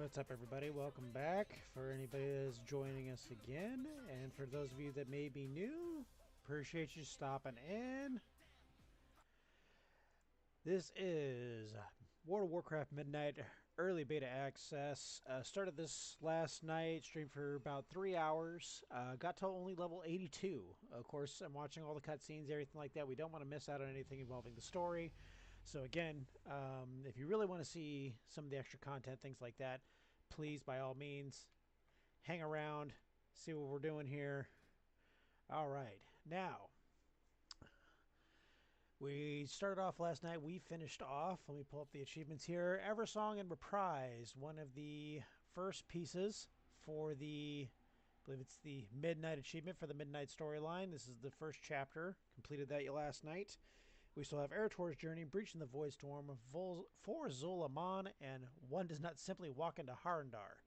What's up, everybody? Welcome back. For anybody that's joining us again, and for those of you that may be new, appreciate you stopping in. This is World of Warcraft Midnight Early Beta Access. Started this last night, streamed for about 3 hours. Got to only level 82. Of course, I'm watching all the cutscenes, everything like that. We don't want to miss out on anything involving the story. So again, if you really want to see some of the extra content, things like that, please, by all means, hang around, see what we're doing here. All right, now, we started off last night. We finished off, let me pull up the achievements here. Eversong and Reprise, one of the first pieces for the, I believe it's the Midnight achievement for the Midnight storyline. This is the first chapter. Completed that last night. We still have Erator's Journey, Breaching the Void Storm, for Zulaman, and One Does Not Simply Walk into Harndar.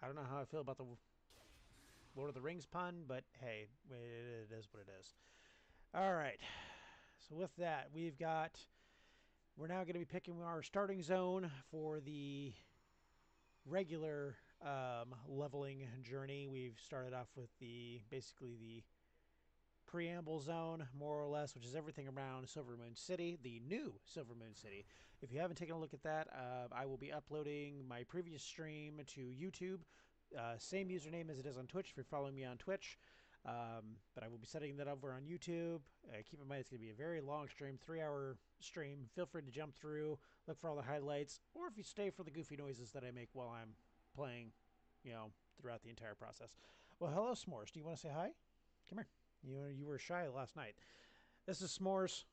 I don't know how I feel about the Lord of the Rings pun, but hey, it is what it is. Alright, so with that, we're now going to be picking our starting zone for the regular leveling journey. We've started off with basically the preamble zone, more or less, which is everything around Silvermoon City, the new Silvermoon City. If you haven't taken a look at that, I will be uploading my previous stream to YouTube. Same username as it is on Twitch if you're following me on Twitch. But I will be setting that up over on YouTube. Keep in mind it's going to be a very long stream, 3-hour stream. Feel free to jump through, look for all the highlights, or if you stay for the goofy noises that I make while I'm playing, throughout the entire process. Well, hello, S'mores. Do you want to say hi? Come here. You were shy last night. This is S'mores.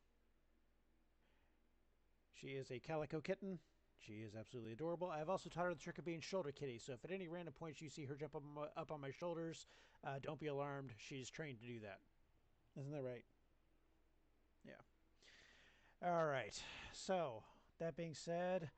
She is a calico kitten. She is absolutely adorable. I've also taught her the trick of being shoulder kitty, so if at any random points you see her jump up on my shoulders, don't be alarmed. She's trained to do that. Isn't that right? Yeah. All right. So, that being said,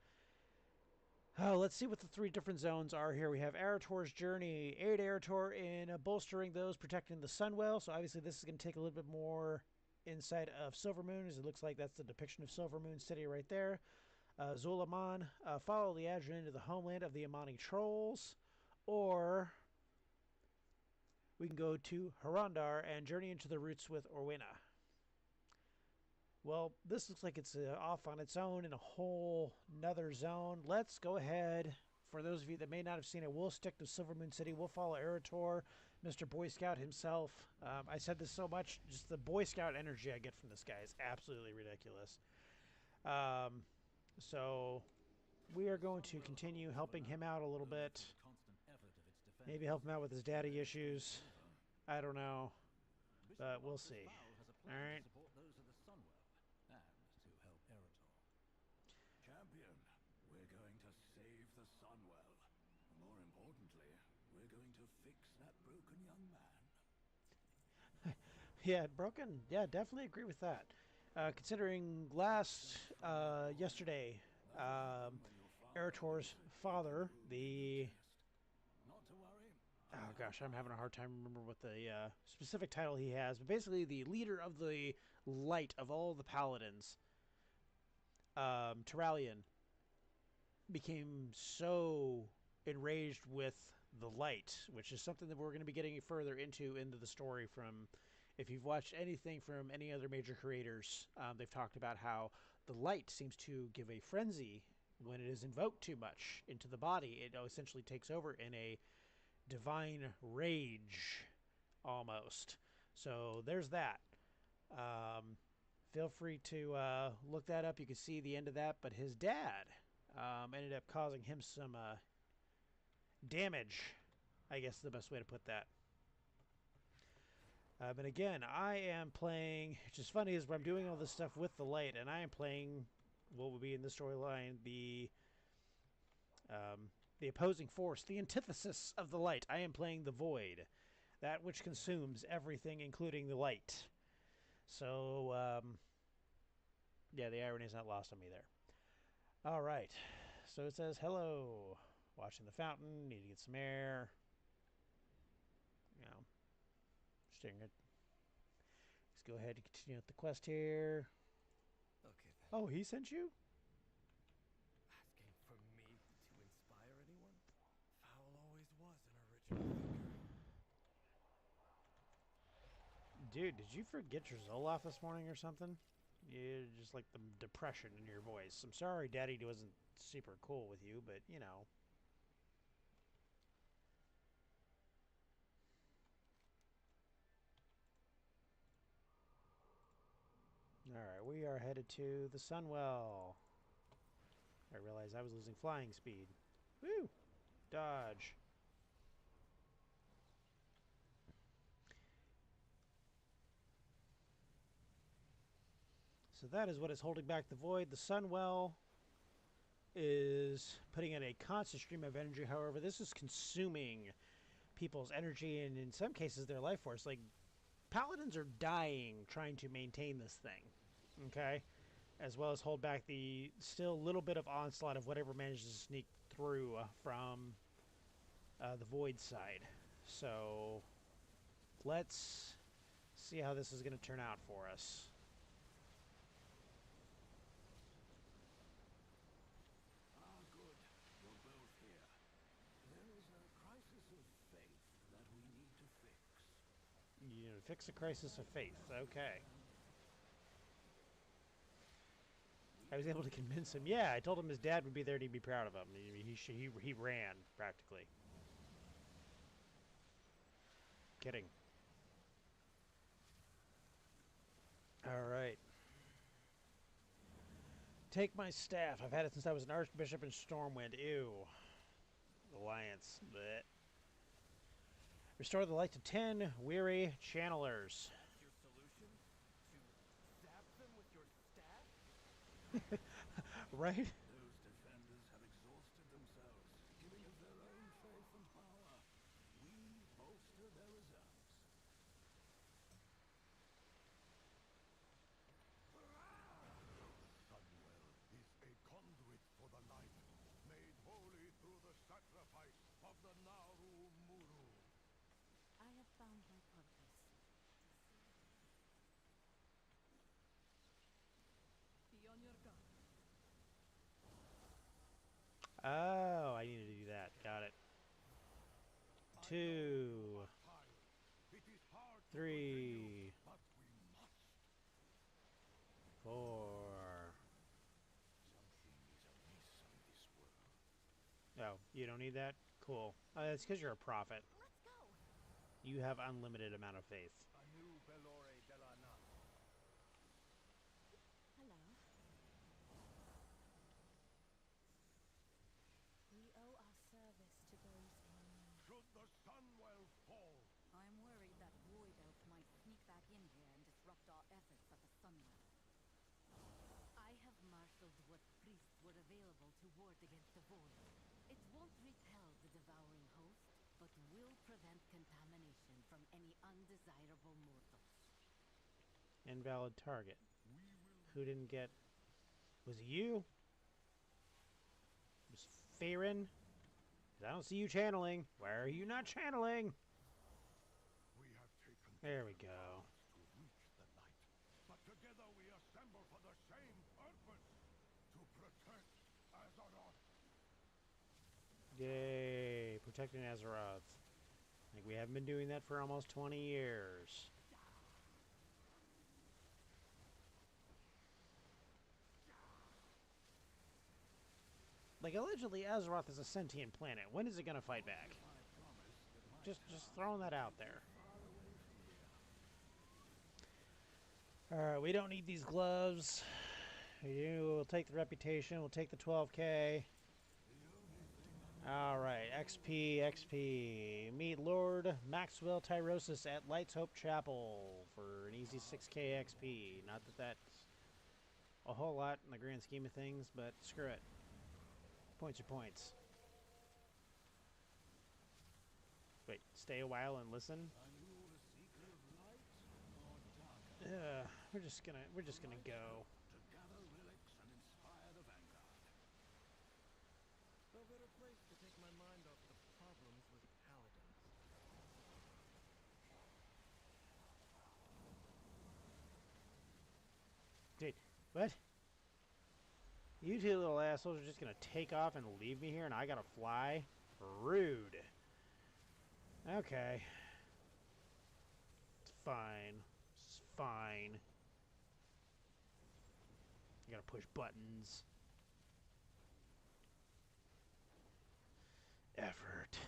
let's see what the 3 different zones are here. We have Erator's Journey, aid Erator in bolstering those protecting the Sunwell. So obviously this is going to take a little bit more inside of Silvermoon, as it looks like that's the depiction of Silvermoon City right there. Zulaman, follow the Adrian into the homeland of the Amani Trolls. Or we can go to Harondar and journey into the roots with Orwena. Well, this looks like it's off on its own in a whole nother zone. Let's go ahead. For those of you that may not have seen it, we'll stick to Silvermoon City. We'll follow Erator, Mr. Boy Scout himself. I said this so much, just the Boy Scout energy I get from this guy is absolutely ridiculous. So we are going to continue helping him out a little bit. Maybe help him out with his daddy issues. I don't know. But we'll see. Alright. And to help Erator. Champion, we're going to save the Sunwell. More importantly, we're going to fix that broken young man. Yeah, broken. Yeah, definitely agree with that. Considering yesterday, Erator's father, Not to worry. oh gosh, I'm having a hard time remembering what the specific title he has, but basically the leader of the light of all the paladins, Terralion, became so enraged with the light, which is something that we're going to be getting further into the story from. If you've watched anything from any other major creators, they've talked about how the light seems to give a frenzy when it is invoked too much into the body. It essentially takes over in a divine rage, almost. So there's that. Feel free to look that up. You can see the end of that. But his dad ended up causing him some damage, I guess is the best way to put that. But again, I am playing, which is funny, is I'm doing all this stuff with the light, and I am playing what will be in the storyline the opposing force, the antithesis of the light. I am playing the void, that which consumes everything, including the light. So, yeah, the irony is not lost on me there. All right, so it says, hello, watching the fountain, need to get some air. Staring at. Let's go ahead and continue with the quest here. Okay, then. Oh, he sent you? Dude, did you forget your Zoloft this morning or something? You just like the depression in your voice. I'm sorry Daddy wasn't super cool with you, but you know. Alright, we are headed to the Sunwell. I realized I was losing flying speed. Woo! Dodge. So that is what is holding back the void. The Sunwell is putting in a constant stream of energy. However, this is consuming people's energy and in some cases their life force. Like, paladins are dying trying to maintain this thing. Okay? As well as hold back the still little bit of onslaught of whatever manages to sneak through from the void side. So let's see how this is going to turn out for us. Ah, good. You're both here. There is a crisis of faith that we need to fix. You know, fix a crisis of faith. Okay. I was able to convince him. Yeah, I told him his dad would be there and he'd be proud of him. He ran, practically. Kidding. Alright. Take my staff. I've had it since I was an archbishop in Stormwind. Ew. Alliance. Blech. Restore the light to 10 weary channelers. That's your solution? To zap them with your staff? Right? Those defenders have exhausted themselves, giving of their own faith and power. We bolster their reserves. Sunwell is a conduit for the light, made holy through the sacrifice of the Naru Muru. I have found my purpose. Be on your guard. Oh, I needed to do that. Got it. 2, It is hard to 3, continue, but we must. 4. Something is amiss in this world. Oh, you don't need that? Cool. It's because you're a prophet. Let's go. You have unlimited amount of faith. A new Bellore de la Nat. Hello. We owe our service to those in need. Should the Sunwell fall, I'm worried that Void Elf might sneak back in here and disrupt our efforts at the Sunwell. I have marshaled what priests were available to ward against the Void. It won't repel the devouring host, but will prevent contamination from any undesirable mortals. Invalid target. we will Who didn't get... Was it you? It was Farron? I don't see you channeling. Why are you not channeling? we have taken There we go. to reach the light. But together we assemble for the same purpose, to protect Azeroth. Yay, protecting Azeroth. Like we haven't been doing that for almost 20 years. Like allegedly Azeroth is a sentient planet. When is it gonna fight back? Just throwing that out there. Alright, we don't need these gloves. We'll take the reputation, we'll take the 12k. Alright, XP, XP. Meet Lord Maxwell Tyrosus at Lights Hope Chapel for an easy 6k XP. Not that that's a whole lot in the grand scheme of things, but screw it. Points are points. Wait, stay a while and listen? Are you a seeker of light or darkness? We're just gonna go. To gather relics and inspire the vanguard. No better place to take my mind off the problems with paladins. Dude, what? You two little assholes are just gonna take off and leave me here and I gotta fly? Rude. Okay. It's fine. fine. I gotta push buttons. Effort.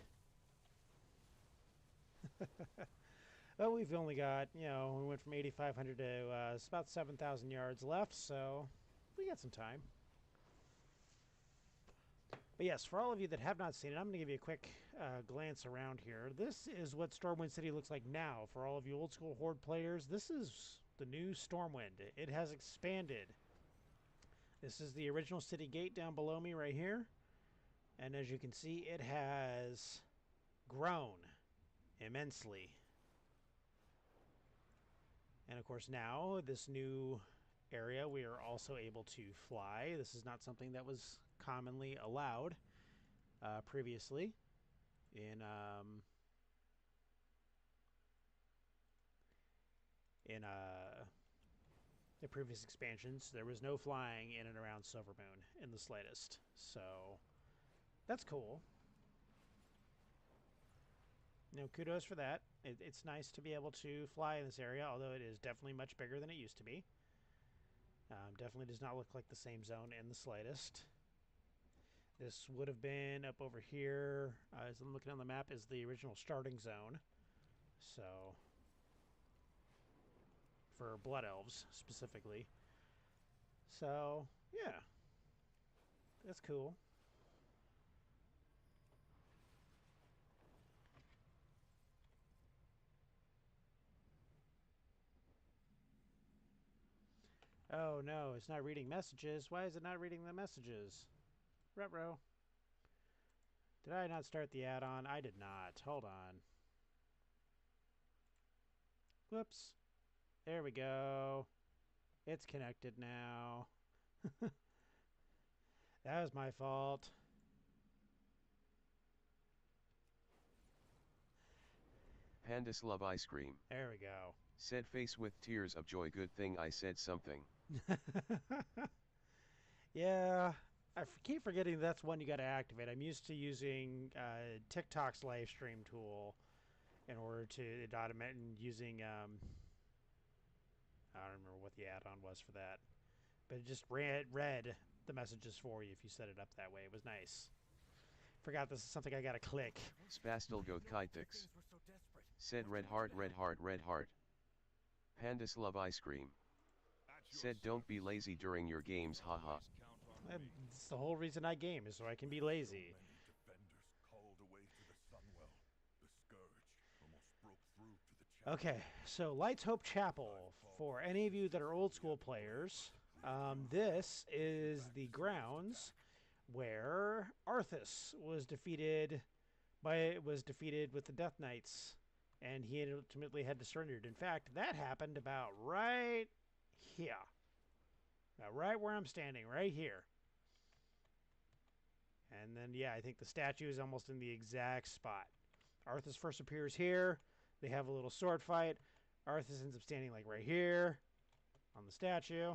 Well, we've only got, we went from 8,500 to it's about 7,000 yards left, so we got some time. But yes, for all of you that have not seen it, I'm going to give you a quick glance around here. This is what Stormwind City looks like now. For all of you old school Horde players, this is the new Stormwind. It has expanded. This is the original city gate down below me right here. And as you can see, it has grown immensely. And of course now, this new area, we are also able to fly. This is not something that was commonly allowed previously in the previous expansions. There was no flying in and around Silvermoon in the slightest, so that's cool. Kudos for that. It's nice to be able to fly in this area, although it is definitely much bigger than it used to be. Definitely does not look like the same zone in the slightest. This would have been up over here, as I'm looking on the map, is the original starting zone. So, for Blood Elves, specifically. So, yeah. That's cool. Oh no, it's not reading messages. Why is it not reading the messages? Ruh-roh. Did I not start the add-on? I did not. Hold on. Whoops. There we go. It's connected now. That was my fault. Pandas love ice cream. There we go. Said face with tears of joy. Good thing I said something. Yeah, I keep forgetting that's one you got to activate. I'm used to using TikTok's live stream tool in order to automate and using I don't remember what the add-on was for that, but it just read the messages for you if you set it up that way. It was nice. Forgot this is something I gotta click. Spastel go Kitix. Said red heart, red heart, red heart. Pandas love ice cream. Said don't be lazy during your games, haha. It's the whole reason I game, is so I can be lazy. Defenders called away to the Sunwell. The scourge almost broke through to the Okay, so Light's Hope Chapel. For any of you that are old school players, this is the grounds where Arthas was defeated with the Death Knights, and he ultimately had to surrender. In fact, that happened about right here. About right where I'm standing, right here. And then, yeah, I think the statue is almost in the exact spot. Arthas first appears here. They have a little sword fight. Arthas ends up standing like right here on the statue.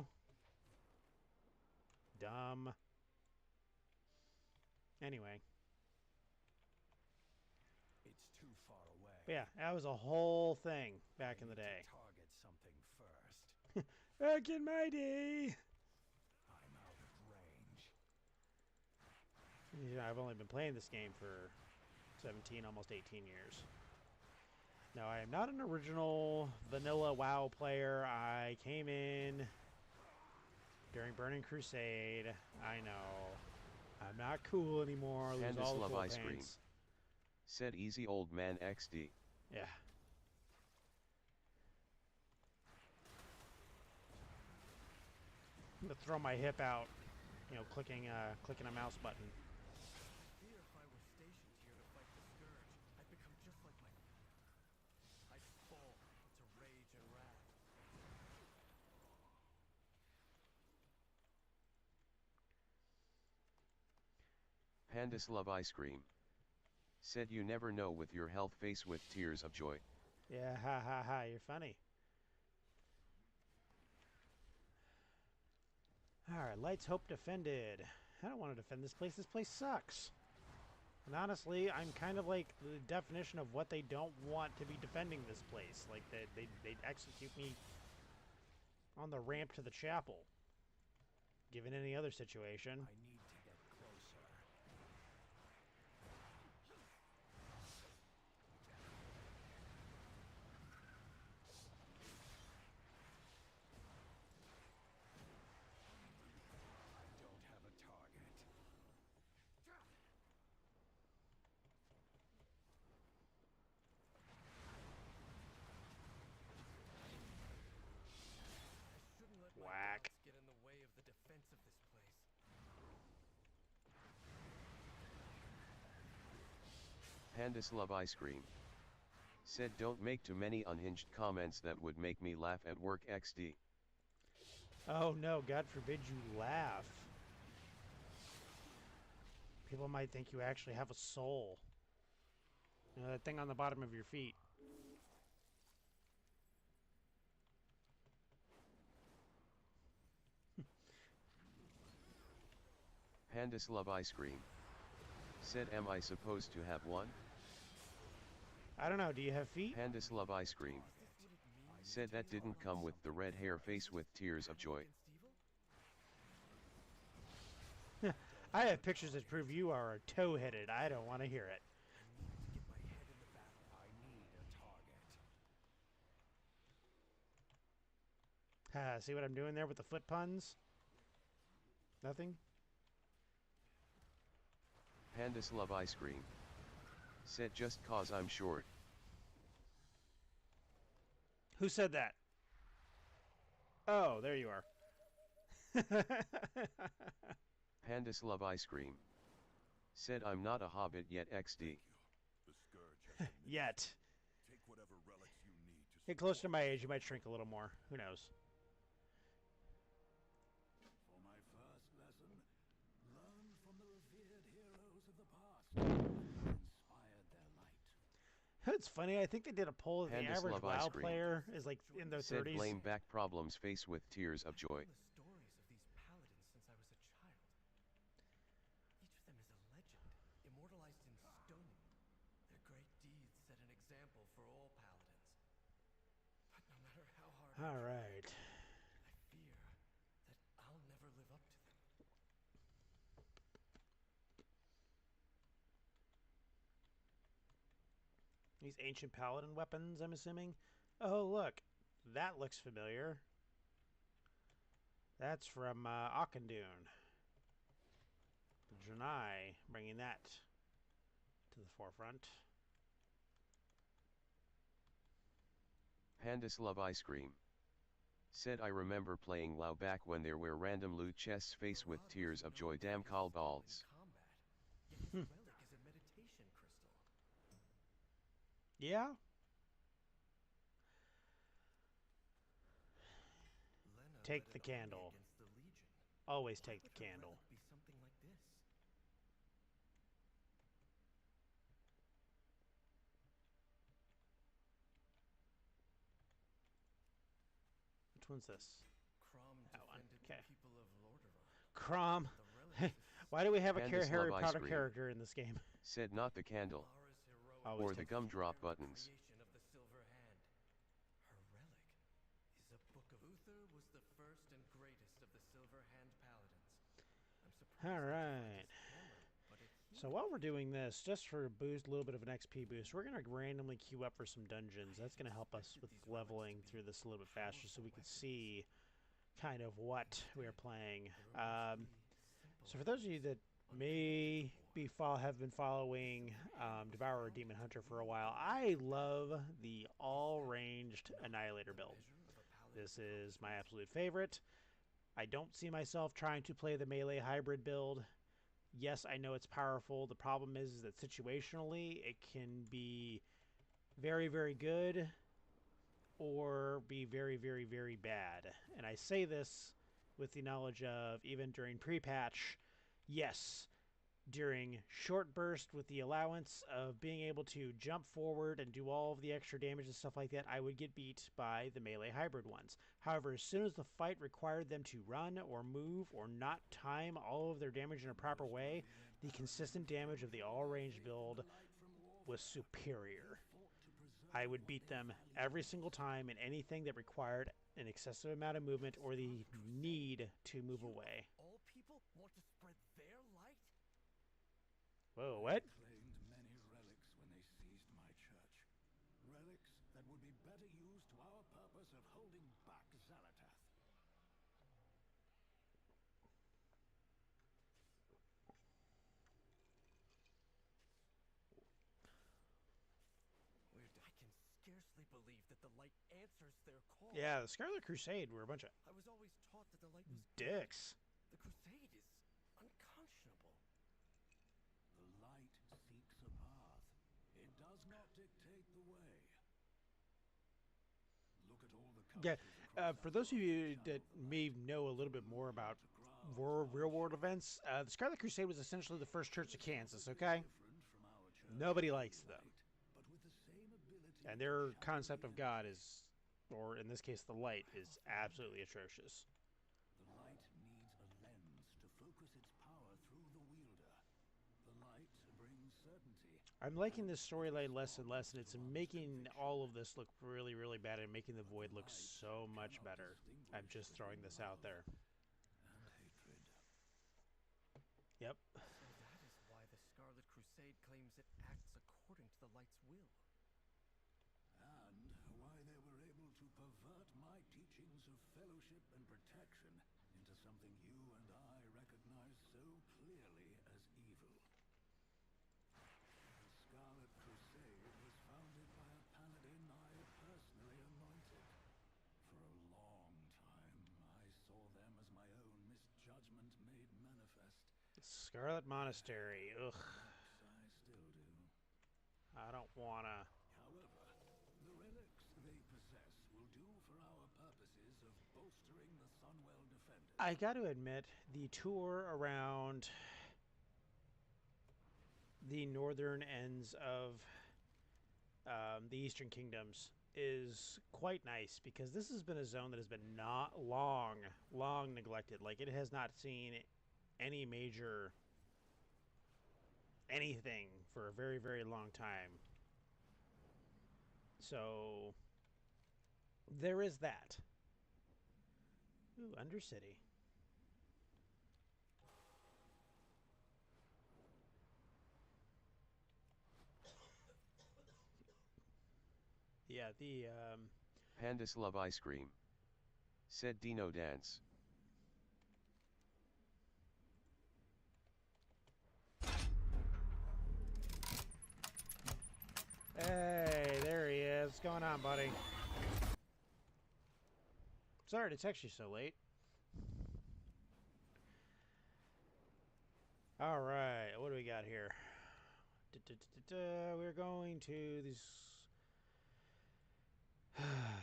Dumb. Anyway. It's too far away. But yeah, that was a whole thing back in the day. Target something first. Back in my day. I'm out of range. Yeah, I've only been playing this game for 17, almost 18 years. No, I am not an original vanilla WoW player. I came in during Burning Crusade. I know. I'm not cool anymore. Lose all Pandas the love cool ice cream. paints. Said easy old man XD. Yeah. I'm gonna throw my hip out, clicking a mouse button. I fear if I were stationed here to fight the scourge, I'd become just like my... I'd fall to rage and wrath. Pandas love ice cream. Said you never know with your health face with tears of joy. Yeah, ha ha ha, you're funny. Alright, Light's Hope defended. I don't want to defend this place. This place sucks. And honestly, I'm kind of like the definition of what they don't want to be defending this place. Like, they'd execute me on the ramp to the chapel. Given any other situation. I need to get closer. I don't have a target. Shouldn't let my Whack. doubts get in the way of the defense of this place. Pandas love ice cream. Said don't make too many unhinged comments that would make me laugh at work XD. Oh no, God forbid you laugh. People might think you actually have a soul. You know, that thing on the bottom of your feet. Pandas love ice cream. Said am I supposed to have one? I don't know, do you have feet? Pandas love ice cream. Said that didn't come with the red hair face with tears of joy. I have pictures that prove you are toe-headed. I don't want to hear it. Get my head in the battle. I need a target. See what I'm doing there with the foot puns? Nothing? Pandas love ice cream. Said just cause I'm short. Who said that? Oh, there you are. Pandas love ice cream. Said I'm not a hobbit yet XD. The scourge has been Yet. Take whatever relics you need to Get close to my age, you might shrink a little more. Who knows? For my first lesson, learn from the revered heroes of the past. Inspired their light. It's funny, I think they did a poll that the Pandas average love ice WoW cream. player is like in their Said 30s. blame back problems face with tears of joy. The stories of these paladins since I was a child. Each of them is a legend, immortalized in stone. Their great deeds set an example for all paladins. But no matter how hard I All try, right. I fear that I'll never live up to them. These ancient paladin weapons, I'm assuming. Oh, look. That looks familiar. That's from Auchindoun. Janai, bringing that to the forefront. Pandas love ice cream. Said I remember playing WoW back when there were random loot chests faced with tears of joy damn callballs. Combat. Yet his relic is a meditation crystal. Yeah? Lena Take led the an army candle. against the Legion. Always Why take the would her candle. relic be something like this? Which one's this? Crom That one, defended okay. the people of Lordaeron. Crom. The relic is Why do we have a Pandas Harry love ice Potter cream. character in this game? Said not the candle. Lara's heroic Always Or the take gumdrop buttons. creation of the Silver Hand. Her relic is a book of Uther was the first and greatest of the Silver Hand paladins. I'm surprised All that he right. found his hammer, but it So while we're doing this, just for a boost, a little bit of an XP boost, we're going to randomly queue up for some dungeons. That's going to help us with leveling through this a little bit faster so we can see kind of what we are playing. So for those of you that may be have been following Devourer Demon Hunter for a while, I love the all-ranged Annihilator build. This is my absolute favorite. I don't see myself trying to play the melee hybrid build. Yes, I know it's powerful. The problem is that situationally it can be very, very good or be very, very, very bad. And I say this with the knowledge of even during pre-patch, yes, during short burst with the allowance of being able to jump forward and do all of the extra damage and stuff like that, I would get beat by the melee hybrid ones. However, as soon as the fight required them to run or move or not time all of their damage in a proper way, the consistent damage of the all-range build was superior. I would beat them every single time in anything that required an excessive amount of movement or the need to move away. All people want to spread their light? Whoa, what? They claimed many relics when they seized my church. Relics that would be better used to our purpose of holding back Xalatath. I can scarcely believe that the light answers their call. Yeah, the Scarlet Crusade were a bunch of I was always taught that the light was dicks. good. The crusade is unconscionable. The light seeks a path. It does not dictate the way. Look at all the Yeah, cultures for those of you that may know a little bit more about real world events, the Scarlet Crusade was essentially the first church of Kansas, okay? Nobody likes them. And their concept of God is, or in this case the light, is absolutely atrocious. The light needs a lens to focus its power through the wielder. The light brings certainty. I'm liking this storyline less and less, and it's making all of this look really, really bad and making the Void look so much better. I'm just throwing this out there. And hatred. Yep. So that is why the Scarlet Crusade claims it acts according to the light's will. And why they were able to pervert my teachings of fellowship and protection into something you and I recognize so clearly as evil. The Scarlet Crusade was founded by a paladin I personally anointed. For a long time, I saw them as my own misjudgment made manifest. Scarlet Monastery. Ugh. Perhaps I still do. I don't wanna. However, the relics they possess will do for our purposes of bolstering the Sunwell defenders. I got to admit, the tour around the northern ends of the Eastern Kingdoms is quite nice, because this has been a zone that has been not long neglected. Like, it has not seen any major anything for a very, very long time. So there is that. Ooh, Undercity. Yeah, the Pandas love ice cream. Said Dino Dance. hey, there he is. What's going on, buddy? Sorry to text you so late. All right, what do we got here? We're going to these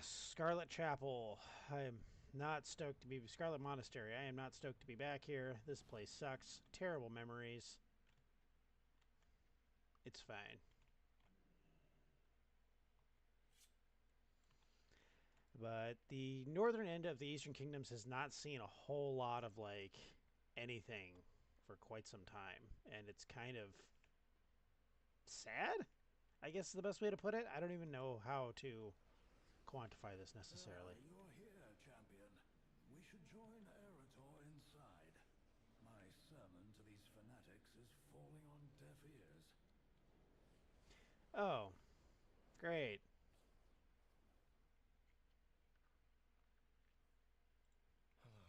Scarlet Chapel. I am not stoked to be Scarlet Monastery. I am not stoked to be back here. This place sucks. Terrible memories. It's fine. But the northern end of the Eastern Kingdoms has not seen a whole lot of, like, anything for quite some time. And it's kind of sad, I guess is the best way to put it. I don't even know how to quantify this necessarily. You're here, champion. We should join Eretor inside. My sermon to these fanatics is falling on deaf ears. Oh, great. Hello.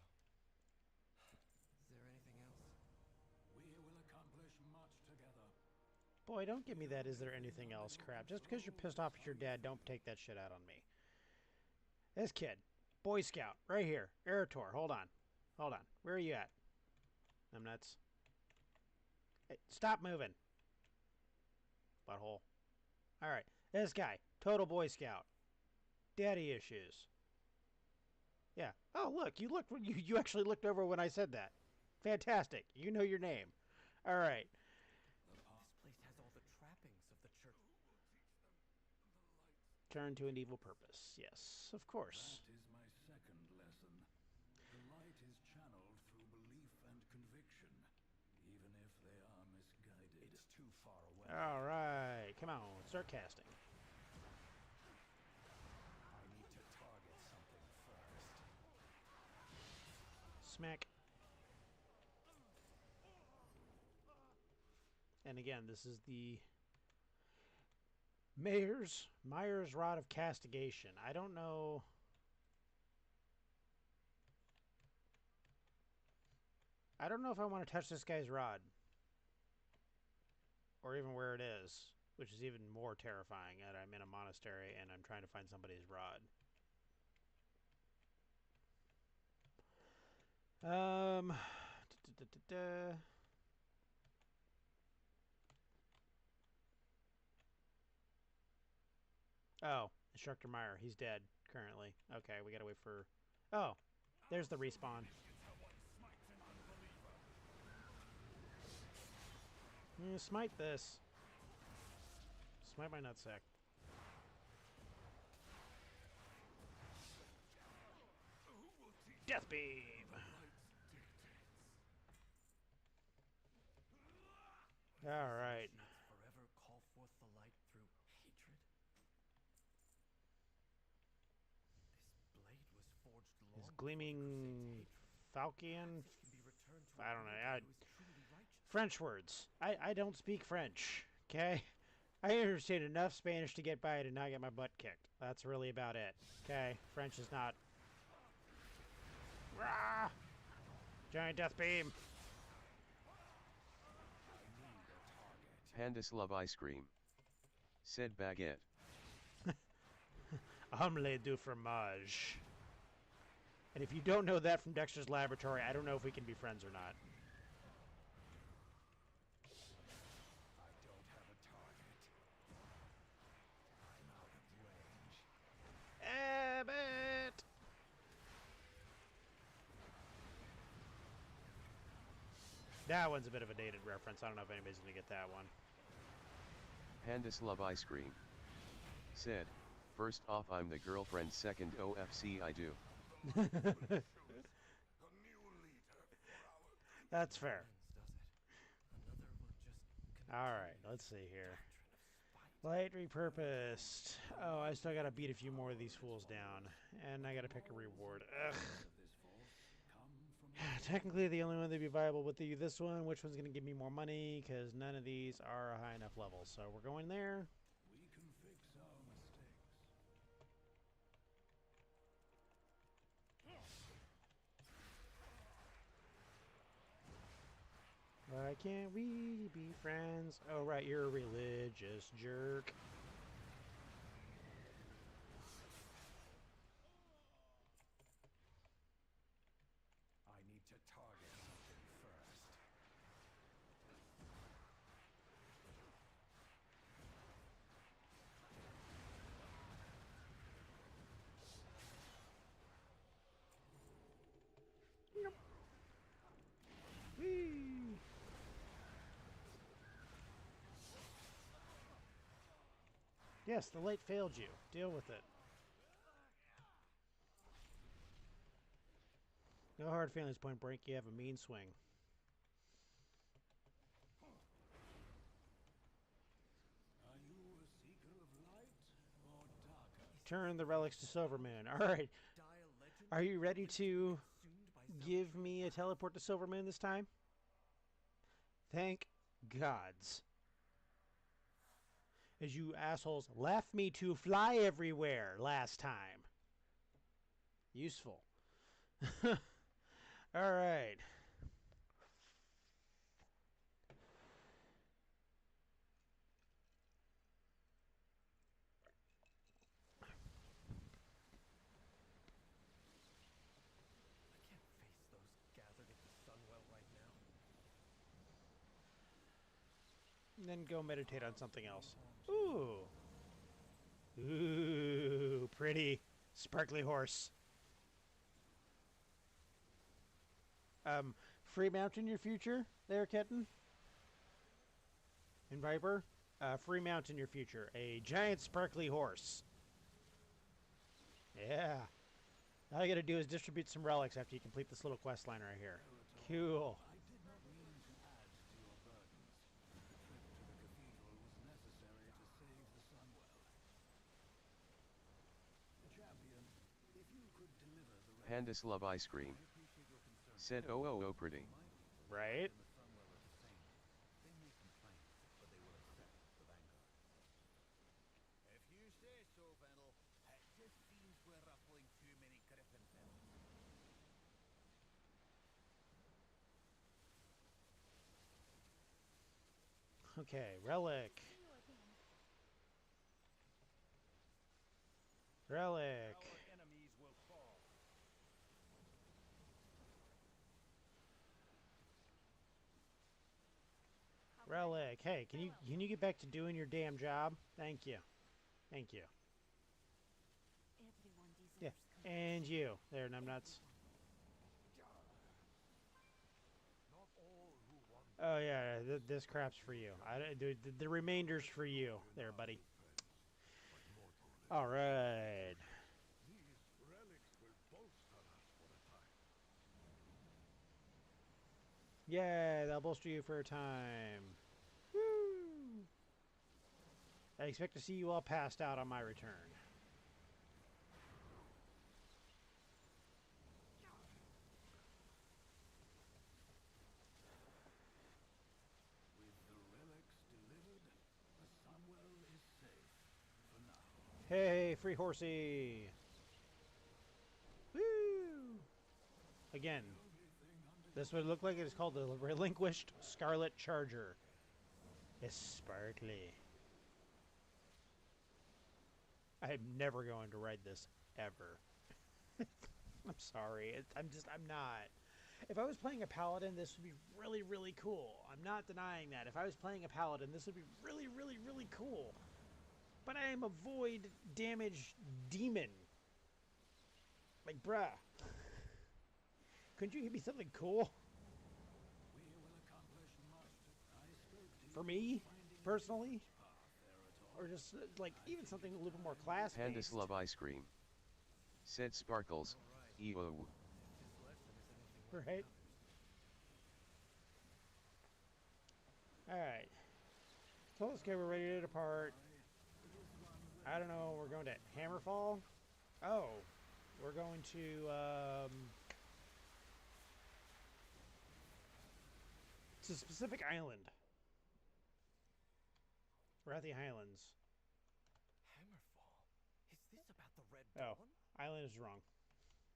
Is there anything else? We will accomplish much together. Boy, don't give me that "is there anything else" crap. Just because you're pissed off at your dad, don't take that shit out on me. This kid, Boy Scout, right here. Eretor, hold on. Hold on. Where are you at? I'm nuts. Hey, stop moving. Butthole. Alright, this guy, total Boy Scout. Daddy issues. Yeah. Oh, look, you actually looked over when I said that. Fantastic. You know your name. Alright. This place has all the trappings of the church. Turn to an evil purpose. Yes, of course. That is my second lesson. The light is channeled through belief and conviction, even if they are misguided. It's too far away. Alright, come on, start casting. I need to target something first. Smack. And again, this is the Myers Rod of Castigation. I don't know. I don't know if I want to touch this guy's rod. Or even where it is. Which is even more terrifying. That I'm in a monastery and I'm trying to find somebody's rod. Oh, Instructor Meyer. He's dead currently. Okay, we gotta wait for... Oh, there's the respawn. Smite this. Smite my nutsack. Death Beam! Alright. Forever call forth the light through hatred. This blade was forged long His before gleaming falchion? it can be returned to I don't a know. wielder who is truly righteous. French words. I don't speak French, okay? I understand enough Spanish to get by to not get my butt kicked. That's really about it, okay? French is not... Rah! Giant Death Beam! Pandas love ice cream. Said Baguette. Omelette du fromage. And if you don't know that from Dexter's Laboratory, I don't know if we can be friends or not. I don't have a target. I'm out of range. Abbott! That one's a bit of a dated reference. I don't know if anybody's going to get that one. Pandas love ice cream. Said, first off I'm the girlfriend, second OFC I do. That's fair. Alright, let's see here. Light repurposed. Oh, I still gotta beat a few more of these fools down. And I gotta pick a reward. Ugh. Technically, the only one that'd be viable would be this one. Which one's gonna give me more money? Because none of these are a high enough level. So we're going there. We can fix our mistakes. Why can't we be friends? Oh, right, you're a religious jerk. I need to target something first. Whee! Yes, the light failed you. Deal with it. No hard feelings, Point Break. You have a mean swing. Are you a seeker of light or darker? Turn the relics to Silverman. Alright. Are you ready to give me a teleport to Silverman this time? Thank gods. As you assholes left me to fly everywhere last time. Useful. Alright. I can't face those gathered at the Sunwell right now. And then go meditate on something else. Ooh. Ooh, pretty. Sparkly horse. Free mount in your future there, Kitten? And Viper? Free mount in your future. A giant sparkly horse. Yeah. All you gotta do is distribute some relics after you complete this little quest line right here. Cool. I did not mean to add to your burdens. The trip to the cathedral was necessary to save the Sunwell. Champion, if you could deliver the Pandas love ice cream. Said oh pretty. Right? And the Sunwell are the same. They may complain, but they will accept the Vanguard. If you say so, Venel. It just seems we're ruffling too many griffin feathers. Okay, relic. Relic. Our enemies will fall. Relic. Hey, can you get back to doing your damn job? Thank you. Thank you. Everyone deserves Yeah. compassion. And you. There, numbnuts. Not all who want Oh yeah, this crap's for you. The remainder's for you, there, buddy. All right. these relics will bolster us for a time. Yeah, they'll bolster you for a time. Woo! I expect to see you all passed out on my return. With the relics delivered, the Sunwell is safe for now. Hey, free horsey! Woo! Again, this would look like it is called the Relinquished Scarlet Charger. It's sparkly. I'm never going to ride this ever. I'm sorry. I'm not. If I was playing a paladin, this would be really, really cool. I'm not denying that. If I was playing a paladin, this would be really, really, really cool. But I am a void damage demon. Like, bruh. Couldn't you give me something cool? We will accomplish much. I spoke to For you me, finding personally? the path, Eritol. Or just, like, even something a little bit more class-based. Pandas love ice cream. Said Sparkles. EO. This lesson is anything like Right? the others. Alright. So let's go, we're ready to depart. I don't know, we're going to Hammerfall? Oh. We're going to, it's a specific island. We're at the Highlands. Hammerfall? Is this about the Red Oh, Dawn? island is wrong.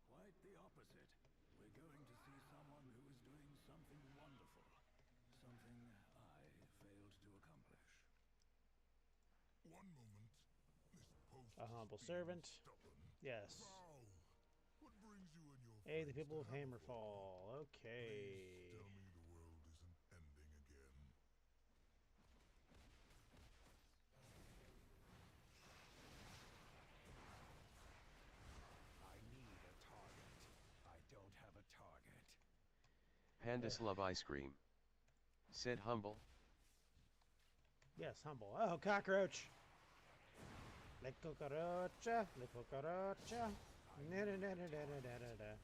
Quite the opposite. We're going to see someone who is doing something wonderful. Something I failed to accomplish. One moment. This post A is humble being servant. stubborn. Yes. Vow. What brings you and your Hey, the friends people of to Hammerfall. Please Okay. tell me the world isn't ending again. I need a target. I don't have a target. Pandas love ice cream. Said Humble. Yes, humble. Oh, cockroach. La cucaracha. La cucaracha. Na-da-da-da-da-da-da-da.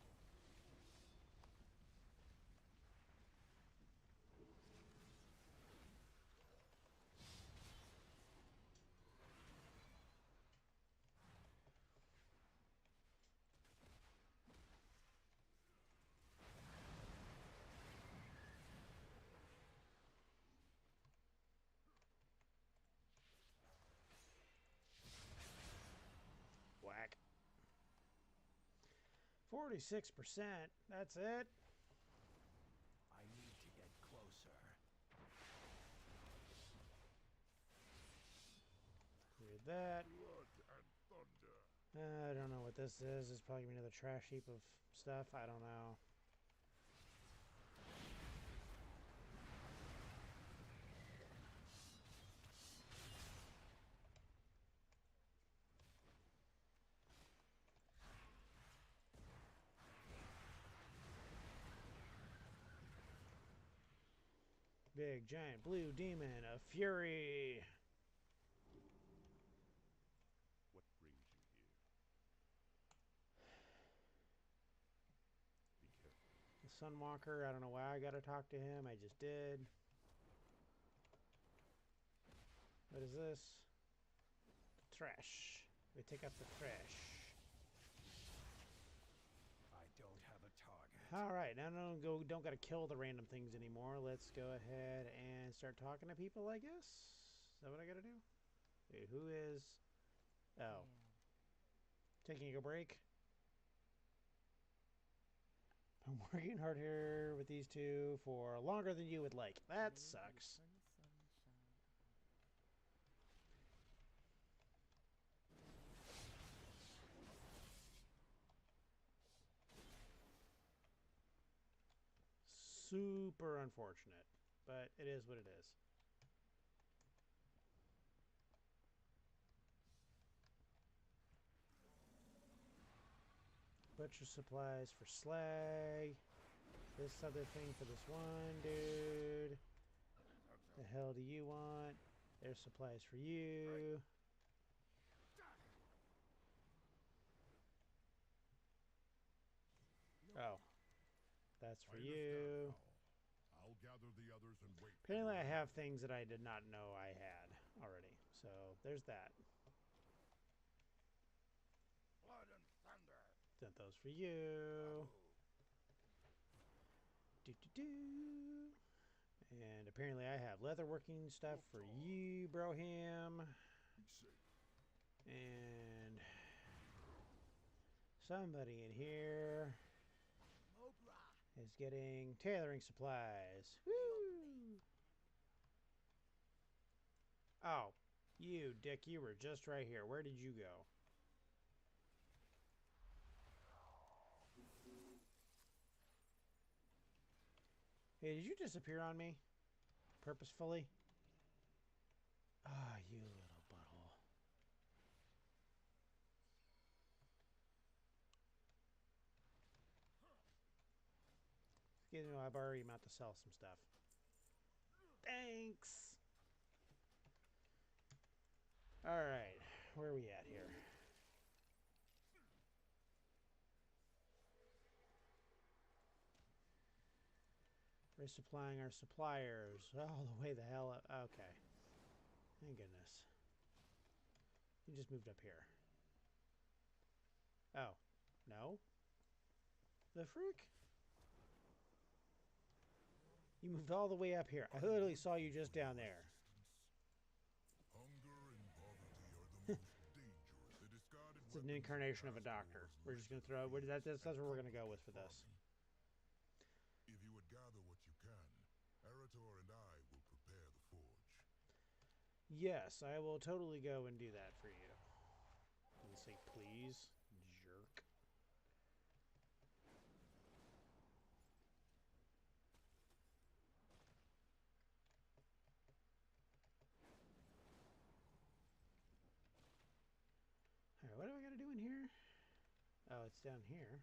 Whack. 46%. That's it. I need to get closer. Read that. Blood and thunder. I don't know what this is. It's probably gonna be another trash heap of stuff. I don't know. Big giant blue demon of fury. What brings you here? Be careful. The Sunwalker. I don't know why I gotta talk to him. I just did. What is this? Trash. We take up the trash. I don't have a target. All right, now don't gotta kill the random things anymore. Let's go ahead and start talking to people, I guess. Is that what I gotta do? Wait, who is... Oh. Taking a break? I'm working hard here with these two for longer than you would like. That sucks. Super unfortunate, but it is what it is. Butcher supplies for slag. This other thing for this one dude. The hell do you want? There's supplies for you. Oh. That's for you. I'll gather the others and wait. Apparently I have things that I did not know I had already. So there's that. Blood and thunder. Sent those for you. Do. And apparently I have leatherworking stuff for you, Broham. And somebody in here is getting tailoring supplies. Woo! Oh, you, Dick, you were just right here. Where did you go? Hey, did you disappear on me? Purposefully? Ah, you little butthole. Excuse me, I've already about to sell some stuff. Thanks! Alright, where are we at here? Resupplying our suppliers all the way the hell up. Okay. Thank goodness. You just moved up here. Oh. No? The frick? You moved all the way up here. I literally saw you just down there. It's an incarnation of a doctor. We're just going to throw... That's what we're going to go with for this. If you would gather what you can, Arator and I will prepare the forge. Yes, I will totally go and do that for you. Can you say please, jerk? Alright, what do I gotta do in here? Oh, it's down here.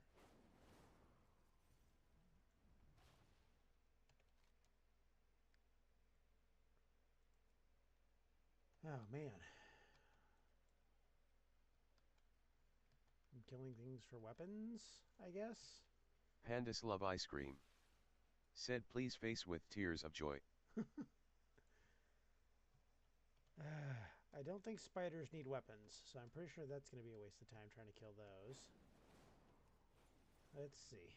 Oh, man. I'm killing things for weapons, I guess? Pandas love ice cream. Said please face with tears of joy. I don't think spiders need weapons, so I'm pretty sure that's going to be a waste of time trying to kill those. Let's see.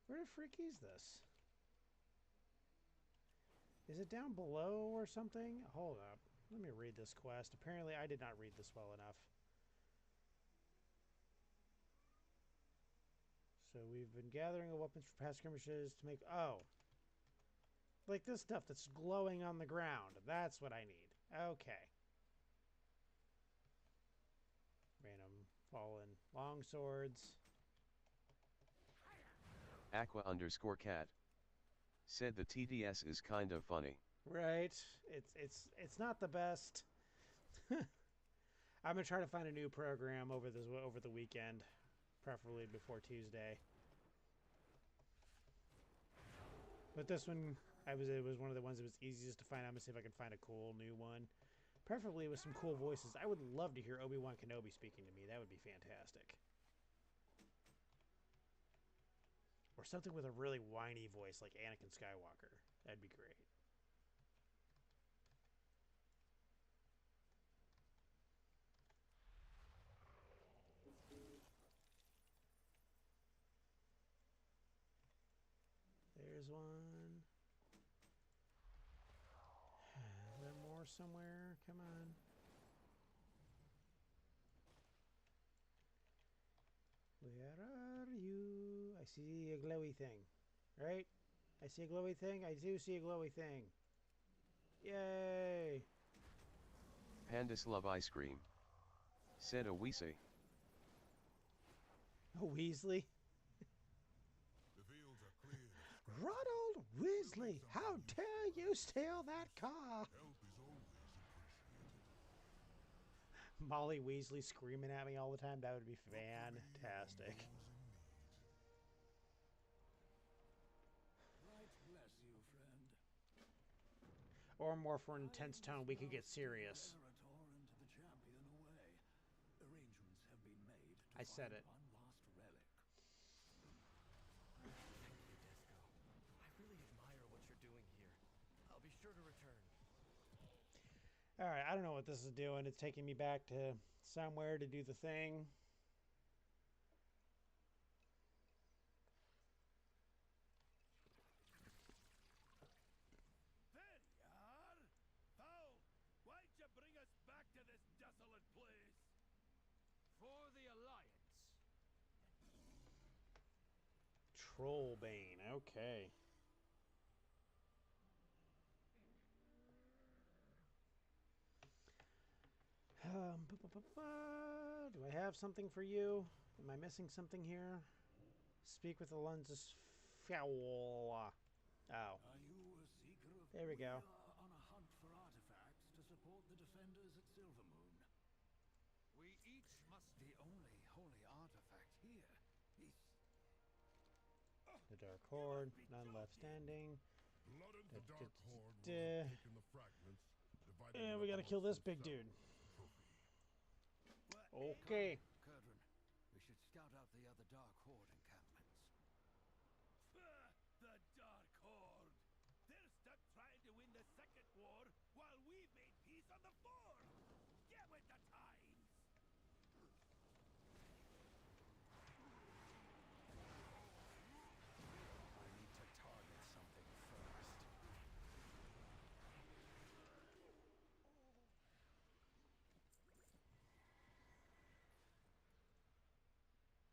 Where the frick is this? Is it down below or something? Hold up. Let me read this quest. Apparently I did not read this well enough. So we've been gathering weapons for past skirmishes to make... Oh. Like this stuff that's glowing on the ground. That's what I need. Okay. Random fallen long swords. Aqua_cat. Said the TDS is kind of funny. Right. It's not the best. I'm gonna try to find a new program over the weekend, preferably before Tuesday. But this one, it was one of the ones that was easiest to find. I'm gonna see if I can find a cool new one, preferably with some cool voices. I would love to hear Obi-Wan Kenobi speaking to me. That would be fantastic. Or something with a really whiny voice like Anakin Skywalker. That'd be great. There's one. Is there more somewhere? Come on. Where are you? I see a glowy thing. Right? I see a glowy thing? I do see a glowy thing. Yay! Pandas love ice cream. Said a Weesey. A Weasley? The fields are clear. Ronald Weasley! How dare you steal that car? Help is always appreciated. Molly Weasley screaming at me all the time. That would be fantastic. Right bless you, friend. Or more for an intense tone, we could get serious. Eretor and the champion away. Arrangements have been made to I said find it. one last relic. Thank you, Desco. I really admire what you're doing here. I'll be sure to return. Alright, I don't know what this is doing. It's taking me back to somewhere to do the thing. There you are! Foul! Why'd you bring us back to this desolate place? For the Alliance. Trollbane, okay. Do I have something for you? Am I missing something here? Speak with the lenses. Foul. Oh. Are you a seeker of... There we go. are on a hunt for artifacts to support the defenders at Silvermoon. We each must... The only holy artifact here is... The Dark Horde, none left standing. Blood of the Dark Horde will duh. have taken the fragments, divided And them we gotta kill this amongst big dude. Well, Okay. Curdran, we should scout out the other Dark Horde encampments. The Dark Horde! They're stuck trying to win the second war while we've made peace on the fourth! Get with the times! I need to target something first.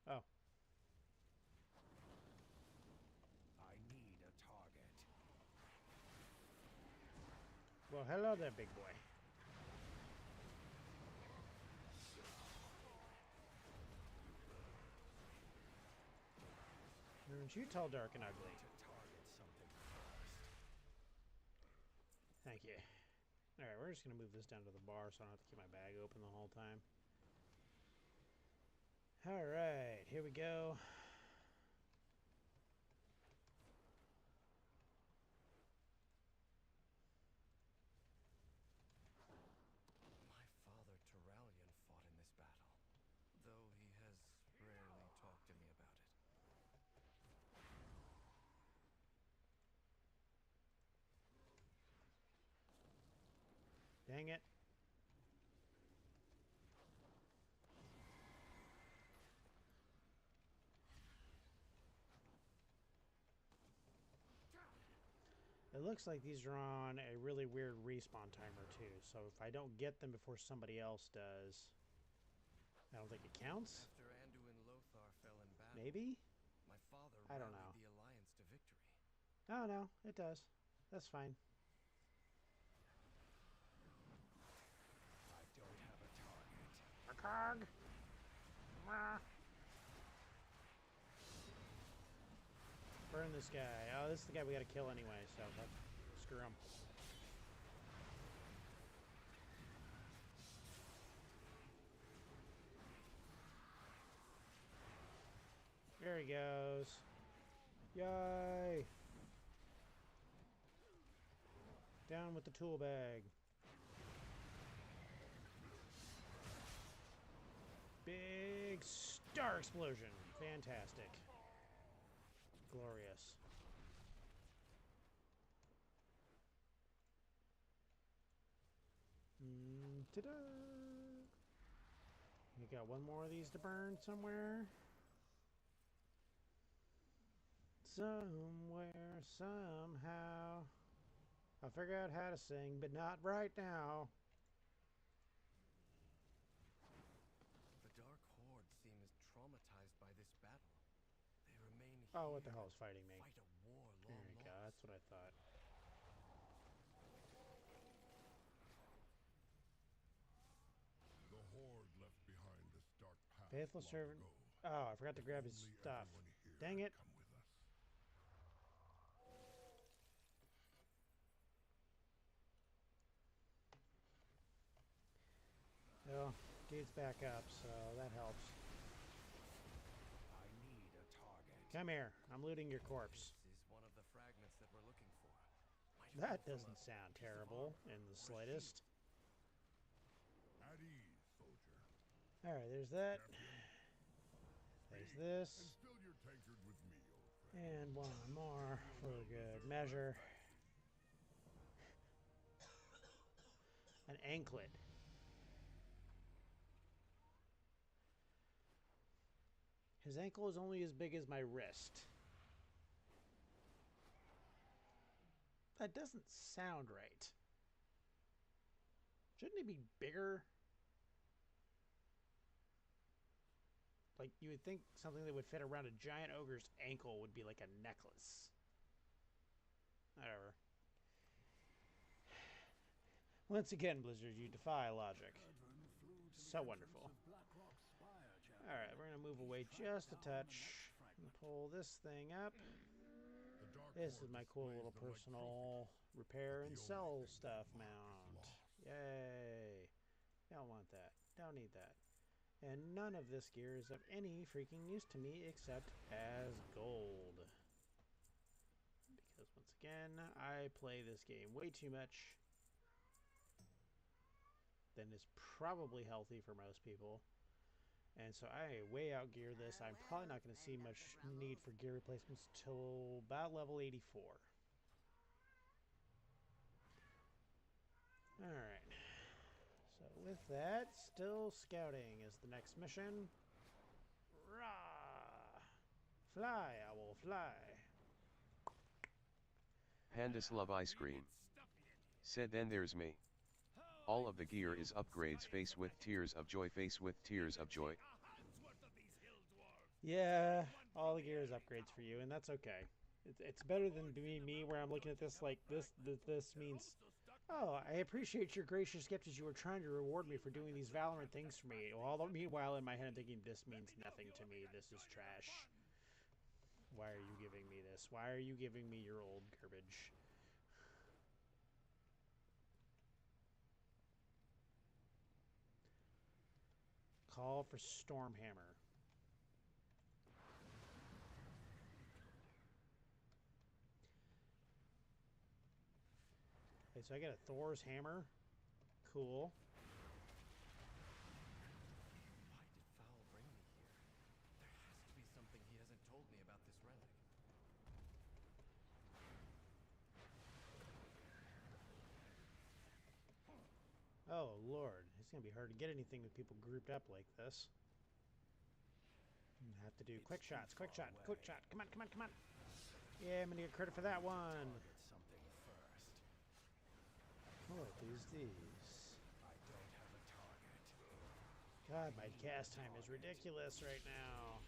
Oh. I need a target. Well, hello there, big boy. Aren't you tall, dark, and ugly? To target something first. Thank you. Alright, we're just going to move this down to the bar so I don't have to keep my bag open the whole time. Alright, here we go. My father, Turalian, fought in this battle, though he has rarely talked to me about it. Dang it. It looks like these are on a really weird respawn timer too, so if I don't get them before somebody else does, I don't think it counts? After Anduin Lothar fell in battle, Maybe? my father I don't rallied know. the Alliance to victory. Oh no, it does. That's fine. I don't have a target. A cog! Burn this guy. Oh, this is the guy we gotta kill anyway, so screw him. There he goes. Yay! Down with the tool bag. Big star explosion. Fantastic. Glorious. Ta-da! You got one more of these to burn somewhere. Somewhere, somehow, I'll figure out how to sing, but not right now. The Dark Horde seems traumatized by this battle. They remain here. Oh, what the hell is fighting me? Fight a war There long you go. lost. That's what I thought. The Horde left behind this dark path Faithful long servant. ago. Oh, I forgot to If grab his only stuff. everyone here Dang had it. come with us. Well, dude's back up, so that helps. I need a target. Come here. I'm looting your corpse. This is one of the fragments that we're looking for. Might have That come from doesn't a sound piece of terrible armor in the or a slightest. At ease, soldier. Alright, there's that. Champion, There's speak this. and fill your tankard with me, old friend. And one more You for will good deserve measure. my thanks. An anklet. His ankle is only as big as my wrist. That doesn't sound right. Shouldn't he be bigger? Like, you would think something that would fit around a giant ogre's ankle would be like a necklace. Whatever. Once again, Blizzard, you defy logic. So wonderful. Alright, we're going to move away just a touch. And pull this thing up. The Dark This Horde is my cool displays little them like personal repair and the only sell thing stuff they mark is mount. lost. Yay. Don't want that. Don't need that. And none of this gear is of any freaking use to me except as gold. Because once again, I play this game way too much than is probably healthy for most people. And so I way outgear this. I'm probably not going to see much need for gear replacements till about level 84. Alright. So with that, still scouting is the next mission. Rah! Fly, owl, fly. Pandas love ice cream. Said then there's me. All of the gear is upgrades, face with tears of joy, face with tears of joy. Yeah, all the gear is upgrades for you, and that's okay. It's better than being me where I'm looking at this like this means, oh, I appreciate your gracious gift as you were trying to reward me for doing these Valorant things for me. Although meanwhile in my head I'm thinking this means nothing to me. This is trash. Why are you giving me this? Why are you giving me your old garbage? Call for Stormhammer. Okay, so I get a Thor's hammer. Cool. Why did Fowl bring me here? There has to be something he hasn't told me about this relic. Oh, Lord. It's going to be hard to get anything with people grouped up like this. Have to do quick shots, quick shot, quick shot. Come on, come on, come on. Yeah, I'm going to get credit for that one. Something first. What is these? I don't have a target. God, my cast time is ridiculous right now.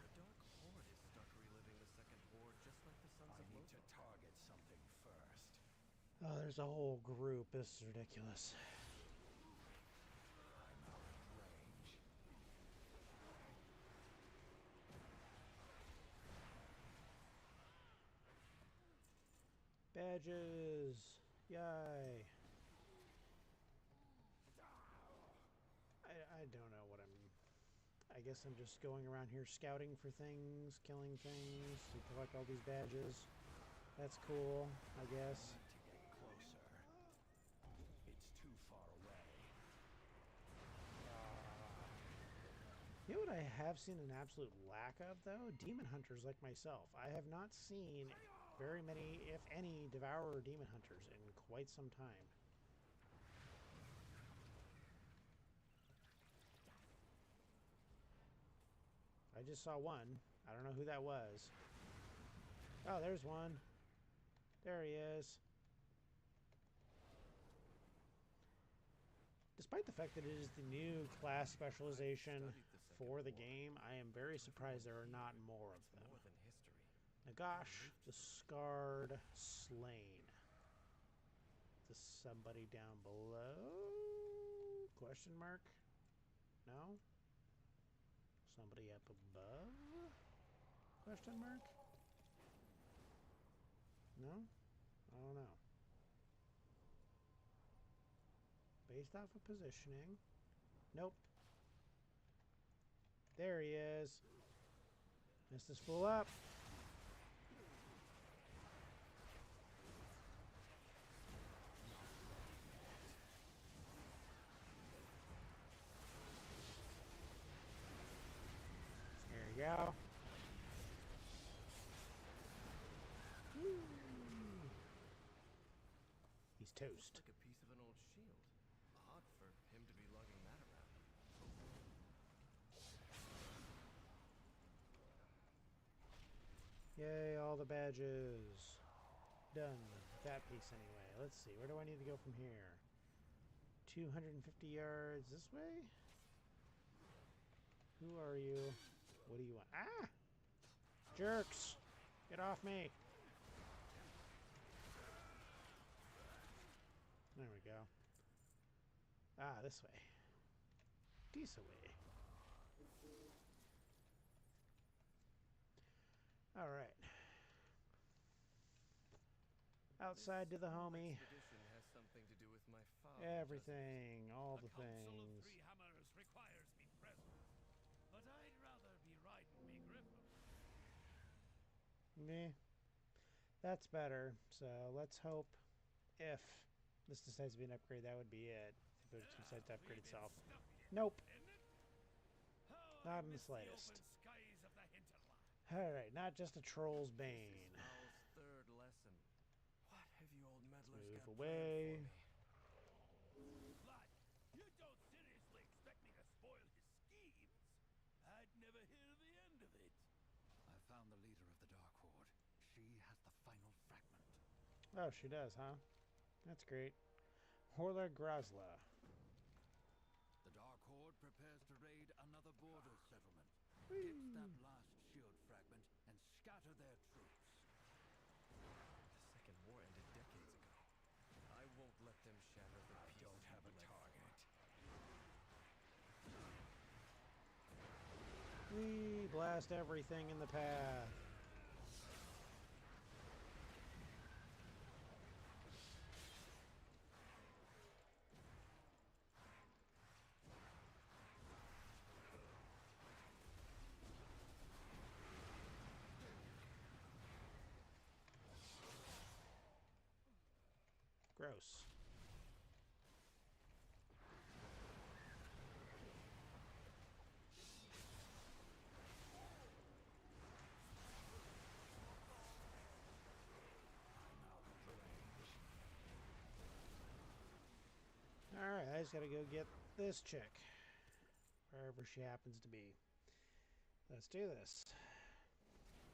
The Dark Horde is stuck reliving the Second Horde just like the Sons I of need to Lothar. target something first. Oh, there's a whole group. This is ridiculous. I'm out of range. Badges. Yay. I don't know what I'm... I guess I'm just going around here scouting for things, killing things, to collect all these badges. That's cool, I guess. To get closer. It's too far away. You know what I have seen an absolute lack of, though? Demon hunters like myself. I have not seen very many, if any, Devourer or Demon hunters in quite some time. I just saw one. I don't know who that was. Oh, there's one. There he is. Despite the fact that it is the new class specialization for the game, I am very surprised there are not more of them. More than history. Nagash, the Scarred Slain. Is somebody down below? Question mark? No? Somebody up above? Question mark? No? I don't know. Based off of positioning. Nope. There he is. Missed this fool up. There you go. Woo. He's toast. Like a piece of an old shield. Odd for him to be lugging that around. Yay, all the badges. Done. That piece anyway. Let's see. Where do I need to go from here? 250 yards this way? Who are you? What do you want? Ah! Jerks! Get off me! There we go. Ah, this way. This way. Alright. Outside to the homie. Expedition has something to do with my father. Everything. All the Council of things. Three Hammers requires me present, but I'd rather be riding me griffin. Meh. That's better. So let's hope if this decides to be an upgrade, that would be it. If it decides to upgrade itself. Nope. Not in the slightest. Alright, not just a troll's bane. Owl's third lesson. What have you old meddlers Move got away. planned for me? Lad, you don't seriously expect me to spoil his schemes? I'd never hear the end of it. I found the leader of the Dark Horde. She has the final fragment. Oh, she does, huh? That's great. Horla Grazla. The Dark Horde prepares to raid another border settlement. Whee! Get that last shield fragment and scatter their troops. The Second War ended decades ago. I won't let them shatter the peace. I don't have a target. We blast everything in the path. Gross. Alright, I just gotta go get this chick. Wherever she happens to be. Let's do this.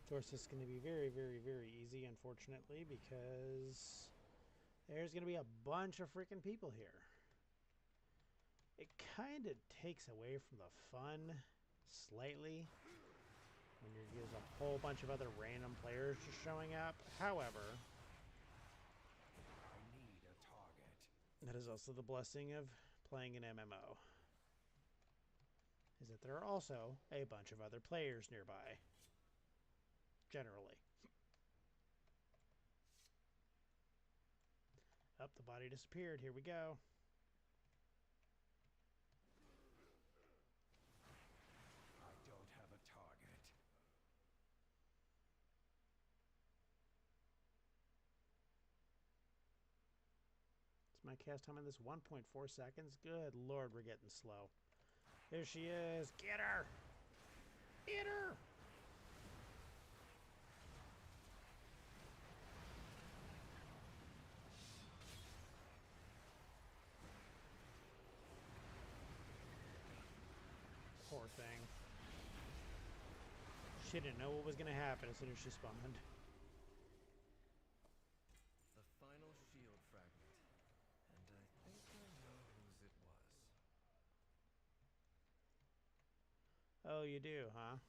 Of course, this is going to be very, very, very easy, unfortunately, because there's going to be a bunch of freaking people here. It kind of takes away from the fun slightly when there's a whole bunch of other random players just showing up. However, I need a target. that is also the blessing of playing an MMO. Is that there are also a bunch of other players nearby. Generally. Up, the body disappeared. Here we go. I don't have a target. Is my cast time on this 1.4 seconds? Good lord, we're getting slow. There she is. Get her! Get her! Poor thing. She didn't know what was going to happen as soon as she spawned. The final shield fragment. And I think I know whose it was. Oh, you do, huh?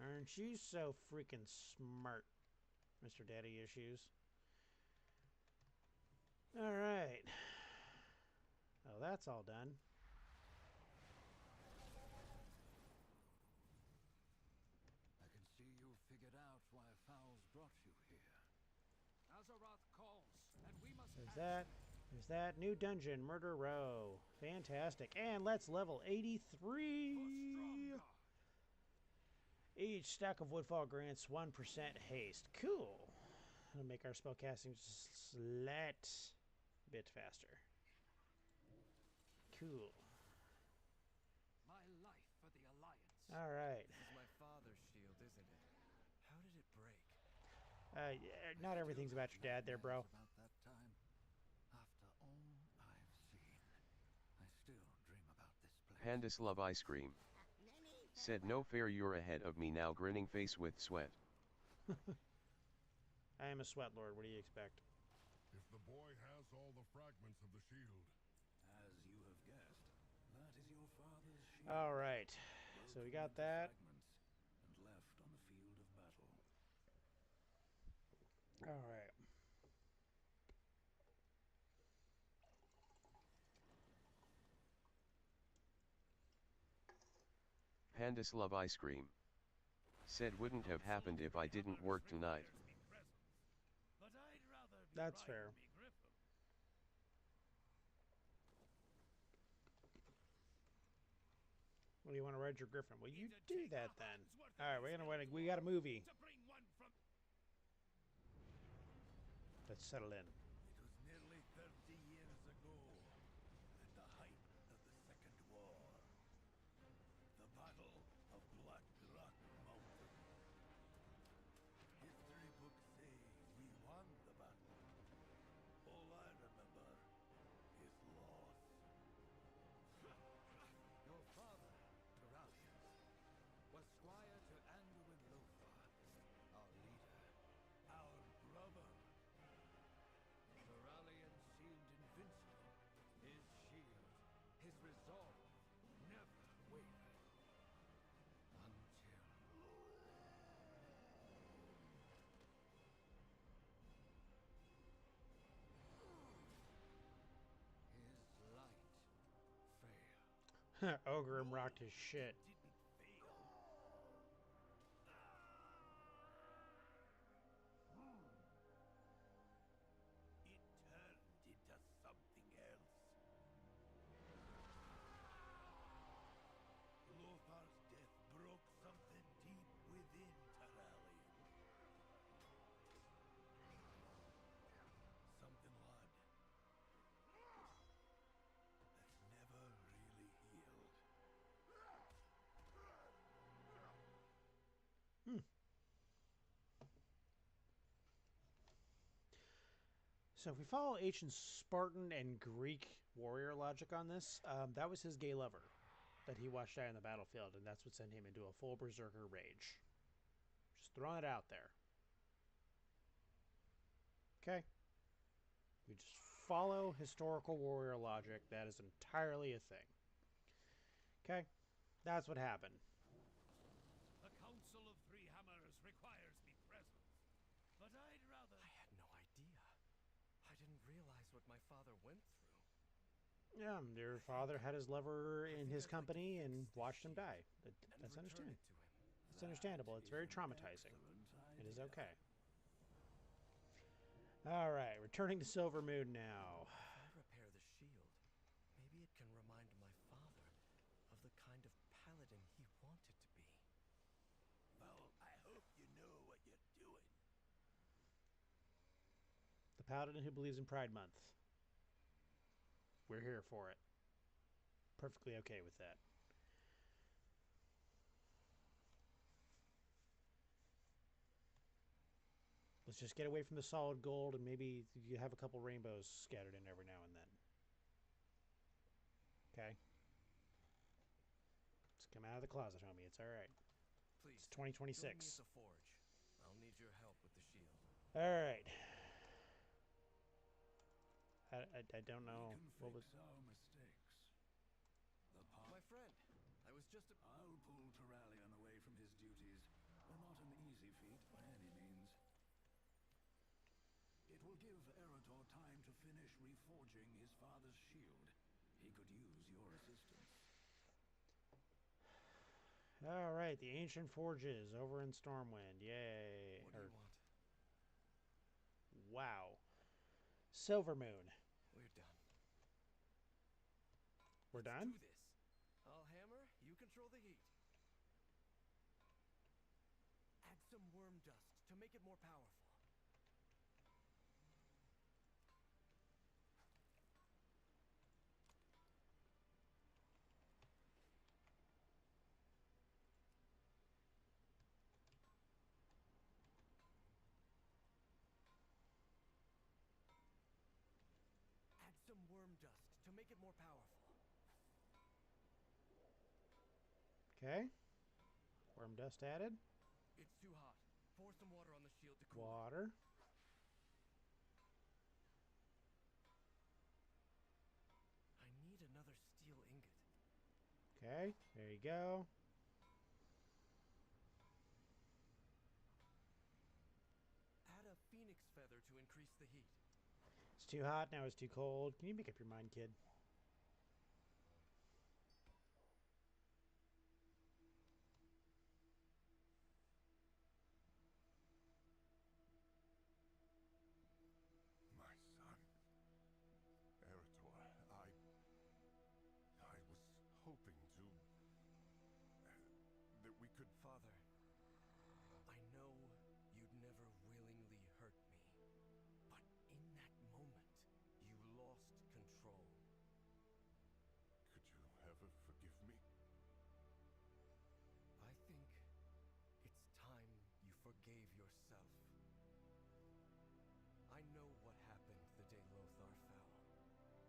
Aren't you so freaking smart, Mr. Daddy Issues? Alright. Oh, that's all done. I can see you figured out why Fowls brought you here. Azeroth calls, and we must There's answer. that. There's that. New dungeon, Murder Row. Fantastic. And let's level 83. Each stack of woodfall grants 1% haste. Cool. That'll make our spellcasting just a slight bit faster. Cool. My life for the Alliance. All right. This is my father's shield, isn't it? How did it break? Yeah, not everything's about your dad there, bro. About that time. After all I've seen, I still dream about this place. Pandas love ice cream. Said no fair, you're ahead of me now, grinning face with sweat. I am a sweat lord. What do you expect? If the boy has all the fragments of the shield. As you have guessed, that is your father's shield. All right. So we got that. Fragments and left on the field of battle. All right. Pandas love ice cream. Said wouldn't have happened if I didn't work tonight. But I'd rather be That's riding fair. me Griffin. What do you want to ride your griffin? Well, you do that then. All right, we got a movie. To bring one from Let's settle in. It was nearly 30 years ago, at the height of the Second War. The Battle of Black Rock Mountain. History books say we won the battle. All I remember is loss. Your father, Terralius, was squire to Anduin Lothar, our leader. Our brother. Terralion seemed invincible. His shield, his resolve, never wavered. Until... his light failed. Ogrim rocked his shit. Didn't fail. It turned into something else. Lothar's death broke something deep within Terralion. Something odd. That's never really healed. So if we follow ancient Spartan and Greek warrior logic on this, that was his gay lover that he watched die on the battlefield, and that's what sent him into a full berserker rage. Just throwing it out there. Okay? We just follow historical warrior logic. That is entirely a thing. Okay? That's what happened. The Council of Three Hammers requires me present. But I'd rather... I had no idea. I didn't realize what my father went through. Yeah, your father had his lover in his company and watched him die. That's Return understandable. it to him. It's understandable. It's very traumatizing. It is Excellent okay. All right, returning to Silver Moon now. If I repair the shield, maybe it can remind my father of the kind of paladin he wanted to be. Well, I hope you know what you're doing. The paladin who believes in Pride Month. We're here for it. Perfectly okay with that. Let's just get away from the solid gold and maybe you have a couple rainbows scattered in every now and then. Okay? Just come out of the closet, homie. It's all right. Please, It's join me at 2026. the forge. I'll need your help with the shield. All right. I don't know We can what was. fix our mistakes. The My friend, I was just I'll pull Terralion away from his duties, but not an easy feat by any means. It will give Eretor time to finish reforging his father's shield. He could use your assistance. All right, the ancient forges over in Stormwind. Yay! What do you want? Wow. Silvermoon. We're done. We're Let's done? do this. I'll hammer, you control the heat. Add some worm dust to make it more powerful. Add some worm dust to make it more powerful. Okay. Worm dust added. It's too hot. Pour some water on the shield to cool it. Water. I need another steel ingot. Okay, there you go. Add a phoenix feather to increase the heat. It's too hot, now it's too cold. Can you make up your mind, kid? My son. Eretor, I was hoping to... that we could... Father, I know you'd never willingly hurt me, but in that moment, you lost control. Could you ever forgive me? I think it's time you forgave yourself. I know what happened the day Lothar fell.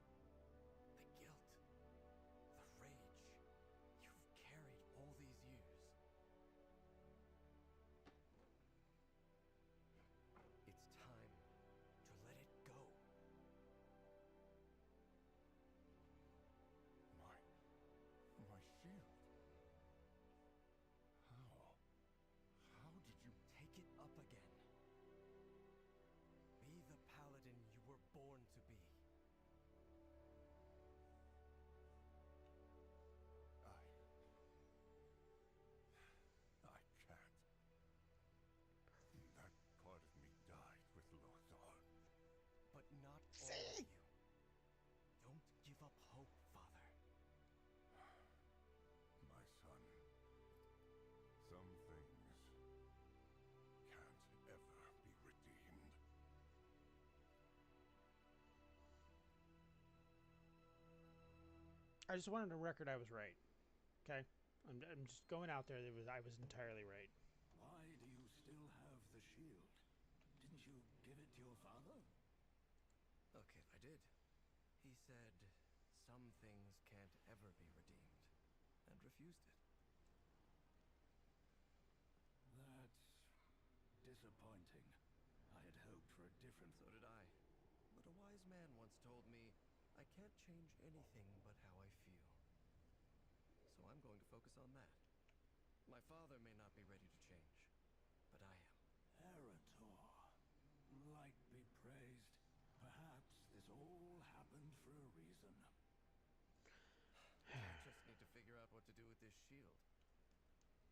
The guilt, the rage you've carried all these years. It's time to let it go. My shield? How? How did you... Take it up again. Be the paladin you were born to be. I can't. That part of me died with Lothar. But not all of you. Don't give up hope, Father. My son, some things can't ever be redeemed. I just wanted to record I was right. Okay? I'm just going out there. I was entirely right. Why do you still have the shield? Didn't you give it to your father? Okay, I did. He said some things can't ever be redeemed, and refused it. That's disappointing. I had hoped for a different... So did I. But a wise man once told me, I can't change anything but how I feel. So I'm going to focus on that. My father may not be ready to change, but I am. Eretor. Light be praised. Perhaps this all happened for a reason. I just need to figure out what to do with this shield.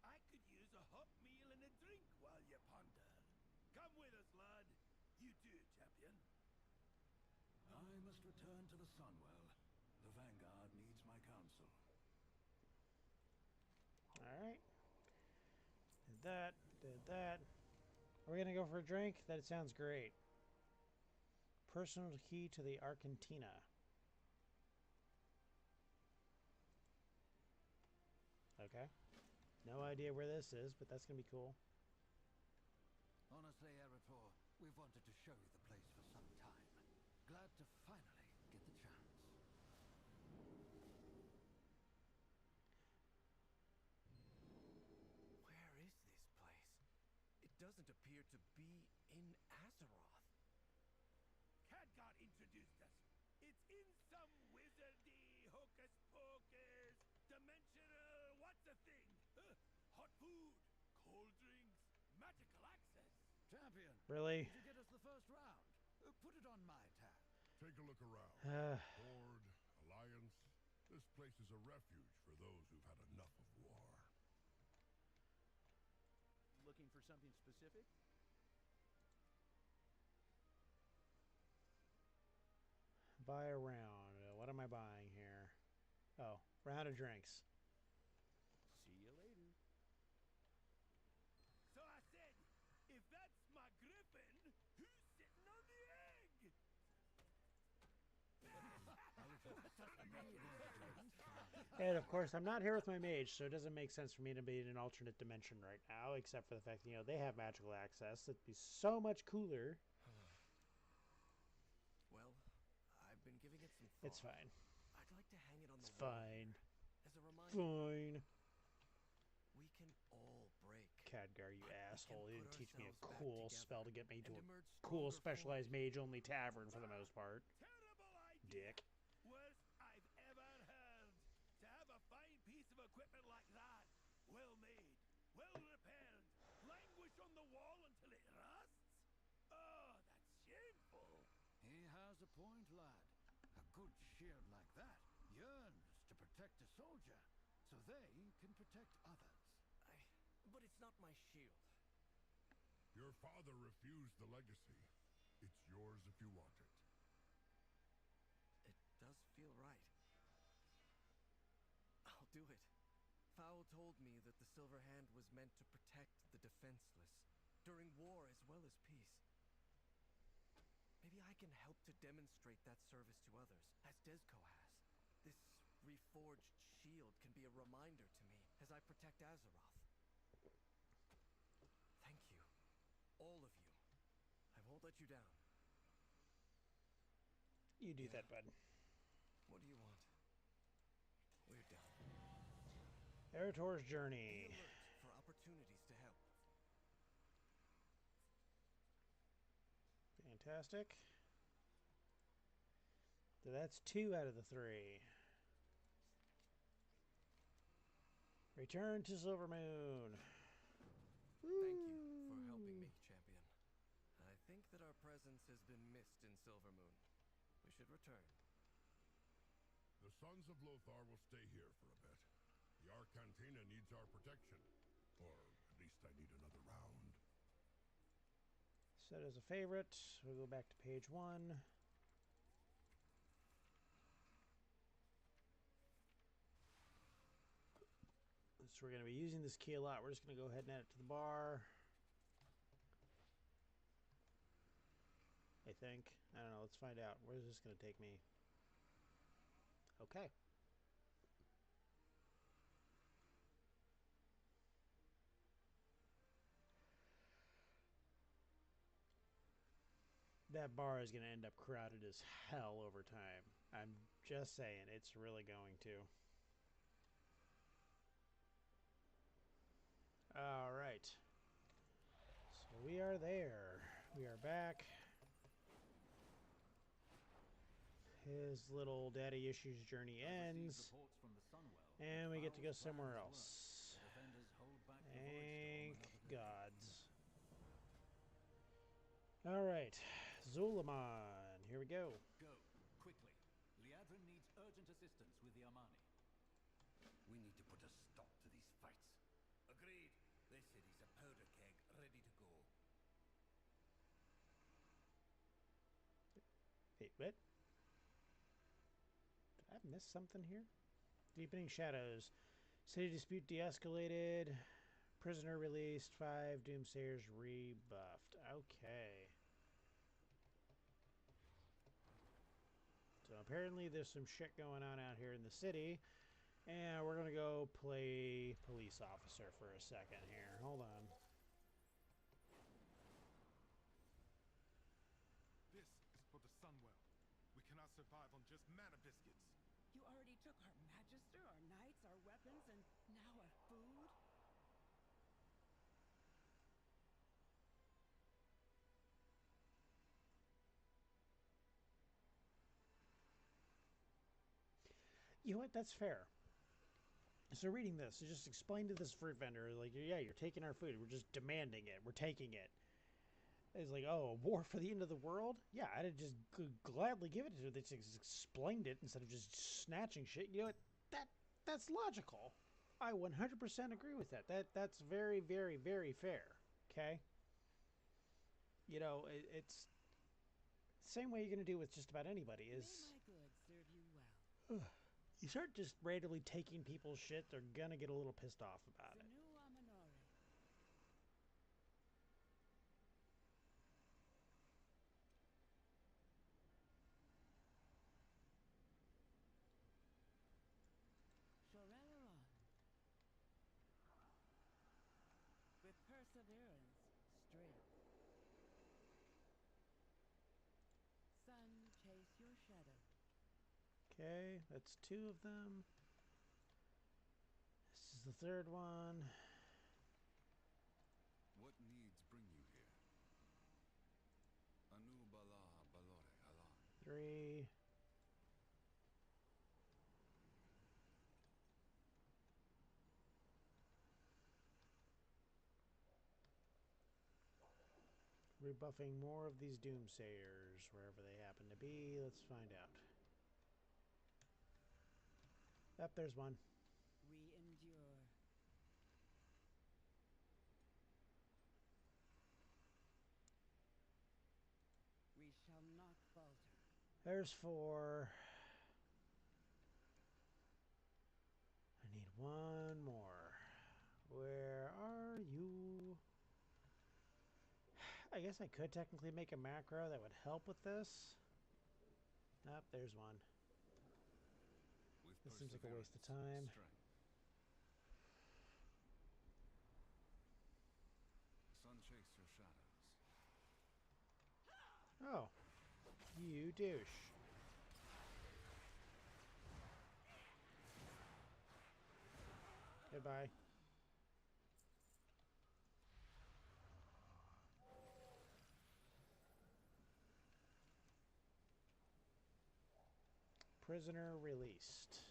I could use a hot meal and a drink while you ponder. Come with us, lad. You too, champion. I must return to the Sunwell. The Vanguard needs my counsel. Alright. Did that. Did that. Are we going to go for a drink? That sounds great. Personal key to the Argentina. Okay. No idea where this is, but that's going to be cool. Honestly, Eretor, we've wanted to show you the place for some time. Glad to finally get the chance. Where is doesn't appear to be in Azeroth. Khadgar introduced us. It's in some wizardy hocus pocus, dimensional what's a thing? Hot food, cold drinks, magical access. Champion, Really? did you get us the first round? Put it on my tab. Take a look around. Horde, Alliance. This place is a refuge for those who've had enough of war. Looking for something specific? Buy a round. What am I buying here? Oh, round of drinks. See you later. So I said, if that's my griffin, who's sitting on the egg? And of course, I'm not here with my mage, so it doesn't make sense for me to be in an alternate dimension right now, except for the fact that, you know, they have magical access. It'd be so much cooler. Well, I've been giving it some thought. It's fine. I'd like to hang it on It's the wall fine. as a reminder. Fine. We can all break. Khadgar, you But we can asshole. You put didn't teach me a ourselves back cool together spell to get me to and a emerge cool stronger specialized for it. mage-only tavern for the most part. Terrible idea. Dick. Worst I've ever heard. To have a fine piece of equipment like that, well made, well repaired, languish on the wall until it rusts? Oh, that's shameful. He has a point, lad. A good shield like that yearns to protect a soldier, so they can protect others. But it's not my shield. Your father refused the legacy. It's yours if you want it. It does feel right. I'll do it. Fowl told me that the Silver Hand was meant to protect the defenseless, during war as well as peace. Maybe I can help to demonstrate that service to others, as Desco has. This reforged shield can be a reminder to me as I protect Azeroth. Thank you. All of you. I won't let you down. You do that, bud. What do you want? We're done. Erator's Be Journey. alert for opportunities to help. Fantastic. So that's 2 out of the 3. Return to Silvermoon. Thank you for helping me, champion. I think that our presence has been missed in Silvermoon. We should return. The Sons of Lothar will stay here for a bit. The Arcantina needs our protection. Or at least I need another round. Set as a favorite. We'll go back to page 1. So we're going to be using this key a lot. We're just going to go ahead and add it to the bar. I think. I don't know. Let's find out. Where is this going to take me? Okay. That bar is going to end up crowded as hell over time. I'm just saying. It's really going to. All right. So we are there. We are back. His little daddy issues journey ends. And we get to go somewhere else. Thank gods. Alright. Zulaman. Here we go. Go, quickly. Liadrin needs urgent assistance with the Armani. We need to put a stop to these fights. Agreed. This city's a powder keg, ready to go. Wait, what? Did I miss something here? Deepening Shadows. City dispute de-escalated. Prisoner released. 5 Doomsayers rebuffed. Okay. So apparently there's some shit going on out here in the city. And we're going to go play police officer for a second here. Hold on. This is for the Sunwell. We cannot survive on just mana biscuits. You already took our magister, our knights, our weapons, and now our food? You know what? That's fair. So reading this, just explain to this fruit vendor, like, yeah, you're taking our food. We're just demanding it. We're taking it. It's like, oh, a war for the end of the world? Yeah, I'd just gladly give it to her. They just explained it instead of just snatching shit. You know what? That's logical. I 100% agree with that. That's very, very, very fair. Okay? You know, it's the same way you're going to do with just about anybody is... May my goods serve you well. You start just randomly taking people's shit, they're gonna get a little pissed off about it. Sanu Amanore. Shorelaron. With perseverance, strength. Sun, chase your shadow. Okay, that's 2 of them. This is the 3rd one. What needs bring you here? Anu bala balore alan. 3. Rebuffing more of these doomsayers, wherever they happen to be. Let's find out. Yep, there's one. We endure. We shall not falter. There's 4. I need 1 more. Where are you? I guess I could technically make a macro that would help with this. Nope, there's one. With This seems like a waste of perseverance, time. strength. Sun chase your shadows. Oh, you douche. Goodbye. Prisoner released.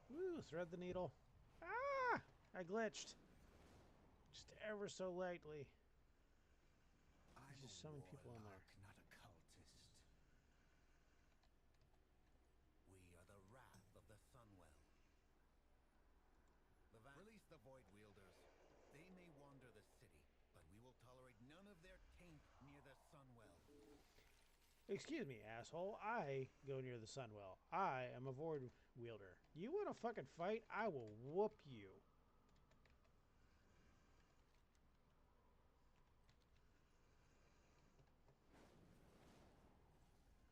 Woo, thread the needle. Ah! I glitched. Just ever so lightly. There's just so many people in there. Not a cultist. We are the wrath of the Sunwell. Release the Void Wielders. They may wander the city, but we will tolerate none of their taint near the Sunwell. Excuse me, asshole. I go near the Sunwell. I am a Void Wielder. You want to fucking fight? I will whoop you.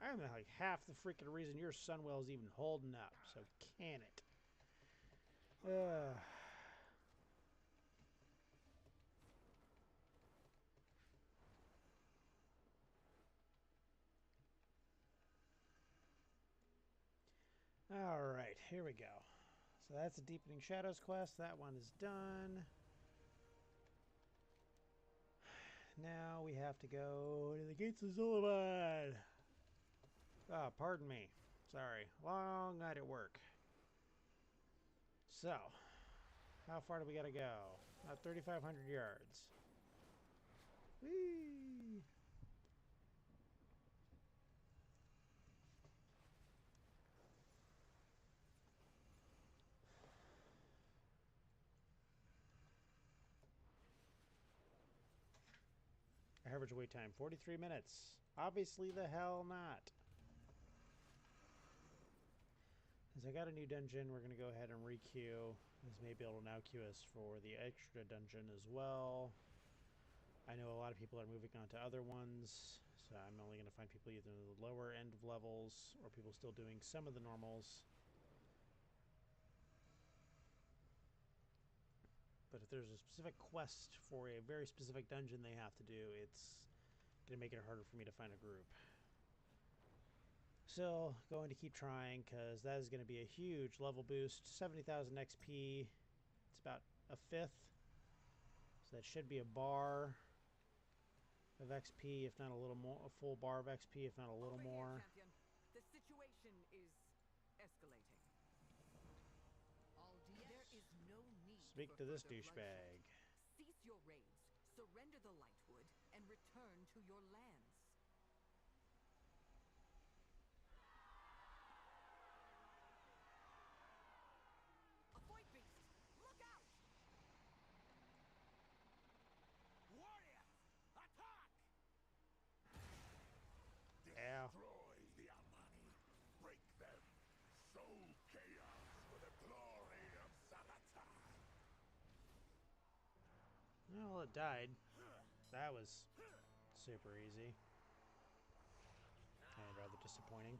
I'm like half the freaking reason your Sunwell is even holding up. So can it? Alright, here we go. So that's a Deepening Shadows quest. That one is done. Now we have to go to the Gates of Zulaban. Ah, pardon me. Sorry. Long night at work. So, how far do we gotta go? About 3,500 yards. Whee! Average wait time, 43 minutes. Obviously the hell not. Since I got a new dungeon, we're going to go ahead and re-queue. This may be able to now queue us for the extra dungeon as well. I know a lot of people are moving on to other ones, so I'm only going to find people either in the lower end of levels or people still doing some of the normals. But if there's a specific quest for a very specific dungeon they have to do, it's going to make it harder for me to find a group. Still going to keep trying because that is going to be a huge level boost. 70,000 XP. It's about a 5th. So that should be a bar of XP, if not a little more. A full bar of XP, if not a little more. Champion. The situation Speak to this douchebag. Cease your raids, surrender the Lightwood, and return to your lands. A void beast! Look out! Warriors, attack! Ow. Destroy the Amani. Break them. Sow chaos for the glory of Zaratan. Well, it died. That was super easy. And rather disappointing.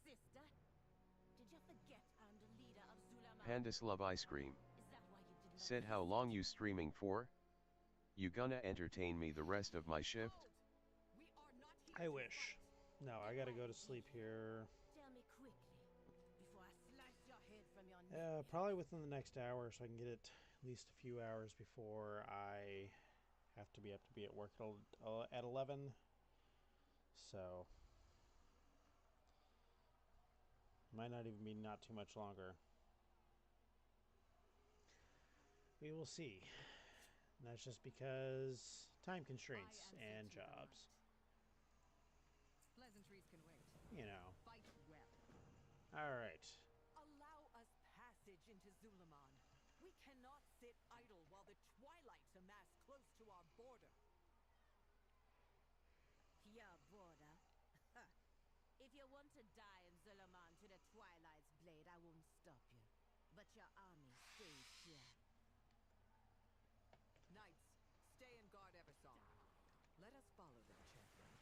Sister, did you forget I'm the leader of Zulaman? Pandas love ice cream. Is that why you did not Said how long you streaming for? You gonna entertain me the rest of my shift? We are not here I to wish. fight. No, I gotta go to sleep here. Tell me quickly, before I slice your head from your neck. Probably within the next hour, so I can get it at least a few hours before I have to be at work at 11. So might not even be not too much longer. We will see. And that's just because time constraints and jobs. Pleasantries can wait. You know. Fight well. Alright. Allow us passage into Zulaman. We cannot sit idle while the Twilights amass close to our border. Your border? Huh. If you want to die in Zulaman to the Twilight's blade, I won't stop you. But your army stays here. Knights, stay and guard Eversong. Let us follow them, champion.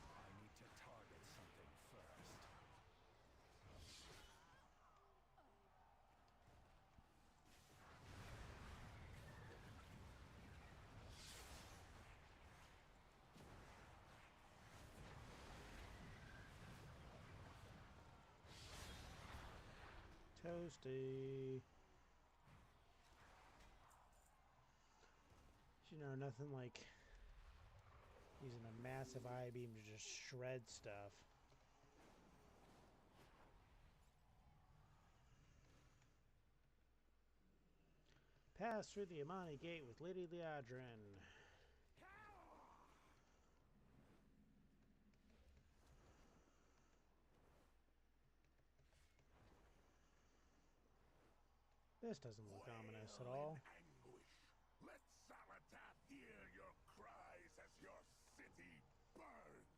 I need to target something first. Toasty. You know, nothing like using a massive I-beam to just shred stuff. Pass through the Amani Gate with Lady Liadrin. This doesn't look ominous at all. Anguish. Let Zaratan hear your cries as your city burns.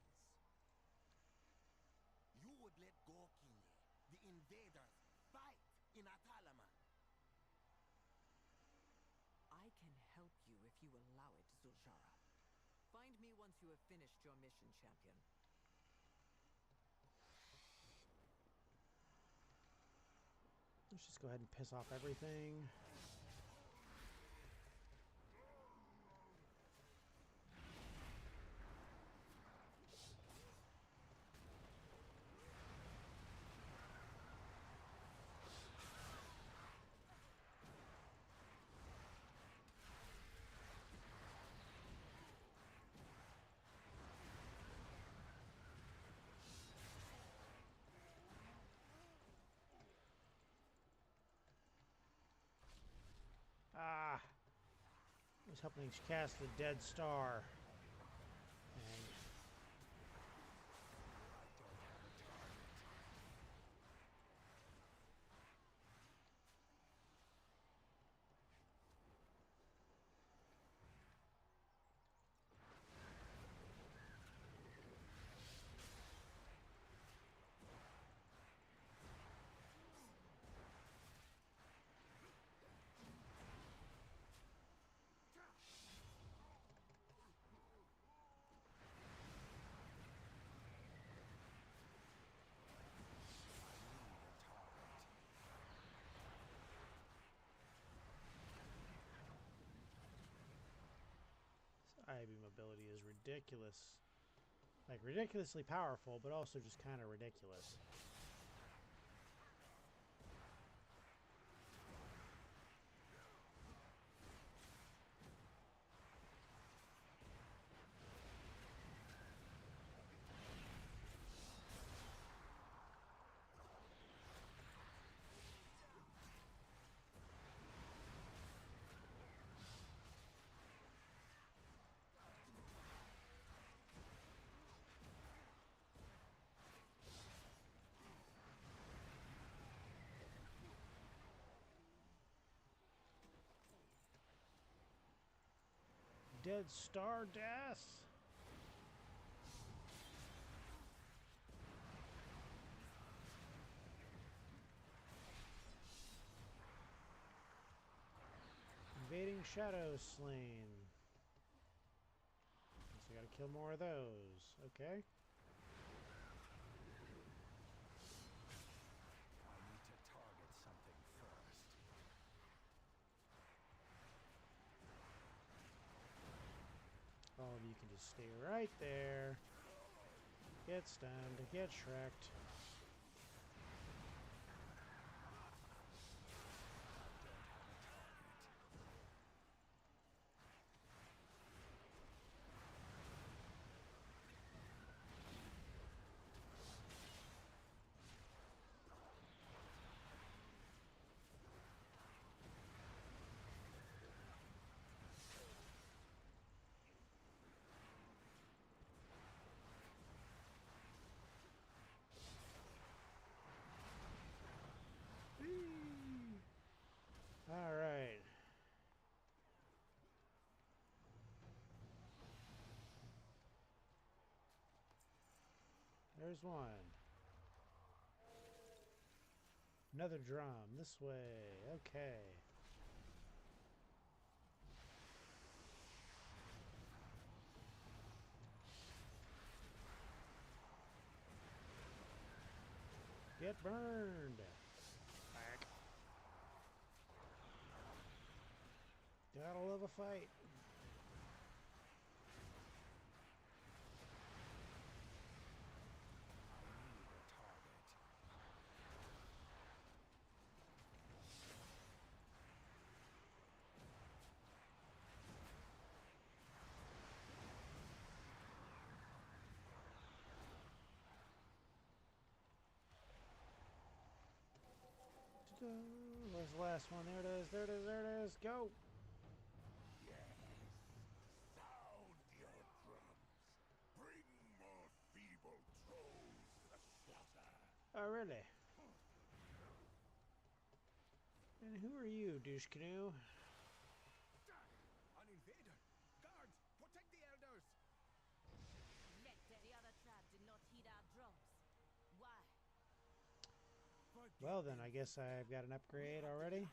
You would let Gorkine, the invaders, fight in Atalaman. I can help you if you allow it, Zuljara. Find me once you have finished your mission, champion. Let's just go ahead and piss off everything. Ah! I was hoping to cast the Dead Star. eye beam ability is ridiculous. Like, ridiculously powerful, but also just kind of ridiculous. Dead Star Death. Invading Shadow Slain. So I gotta kill more of those. Okay. I need to target something first. All of you can just stay right there. Get stunned, get shreked. All right. There's one. Another drum. This way. Okay. Get burned. Back. Gotta love a fight. Where's the last one? There it is, there it is, there it is. Go! Sound your drums. Bring more feeble trolls to the slaughter. Oh, really? And who are you, douche canoe? An invader! Guards! Protect the elders! Nectar, the other tribe did not heed our drums. Why? Well then, I guess I've got an upgrade already.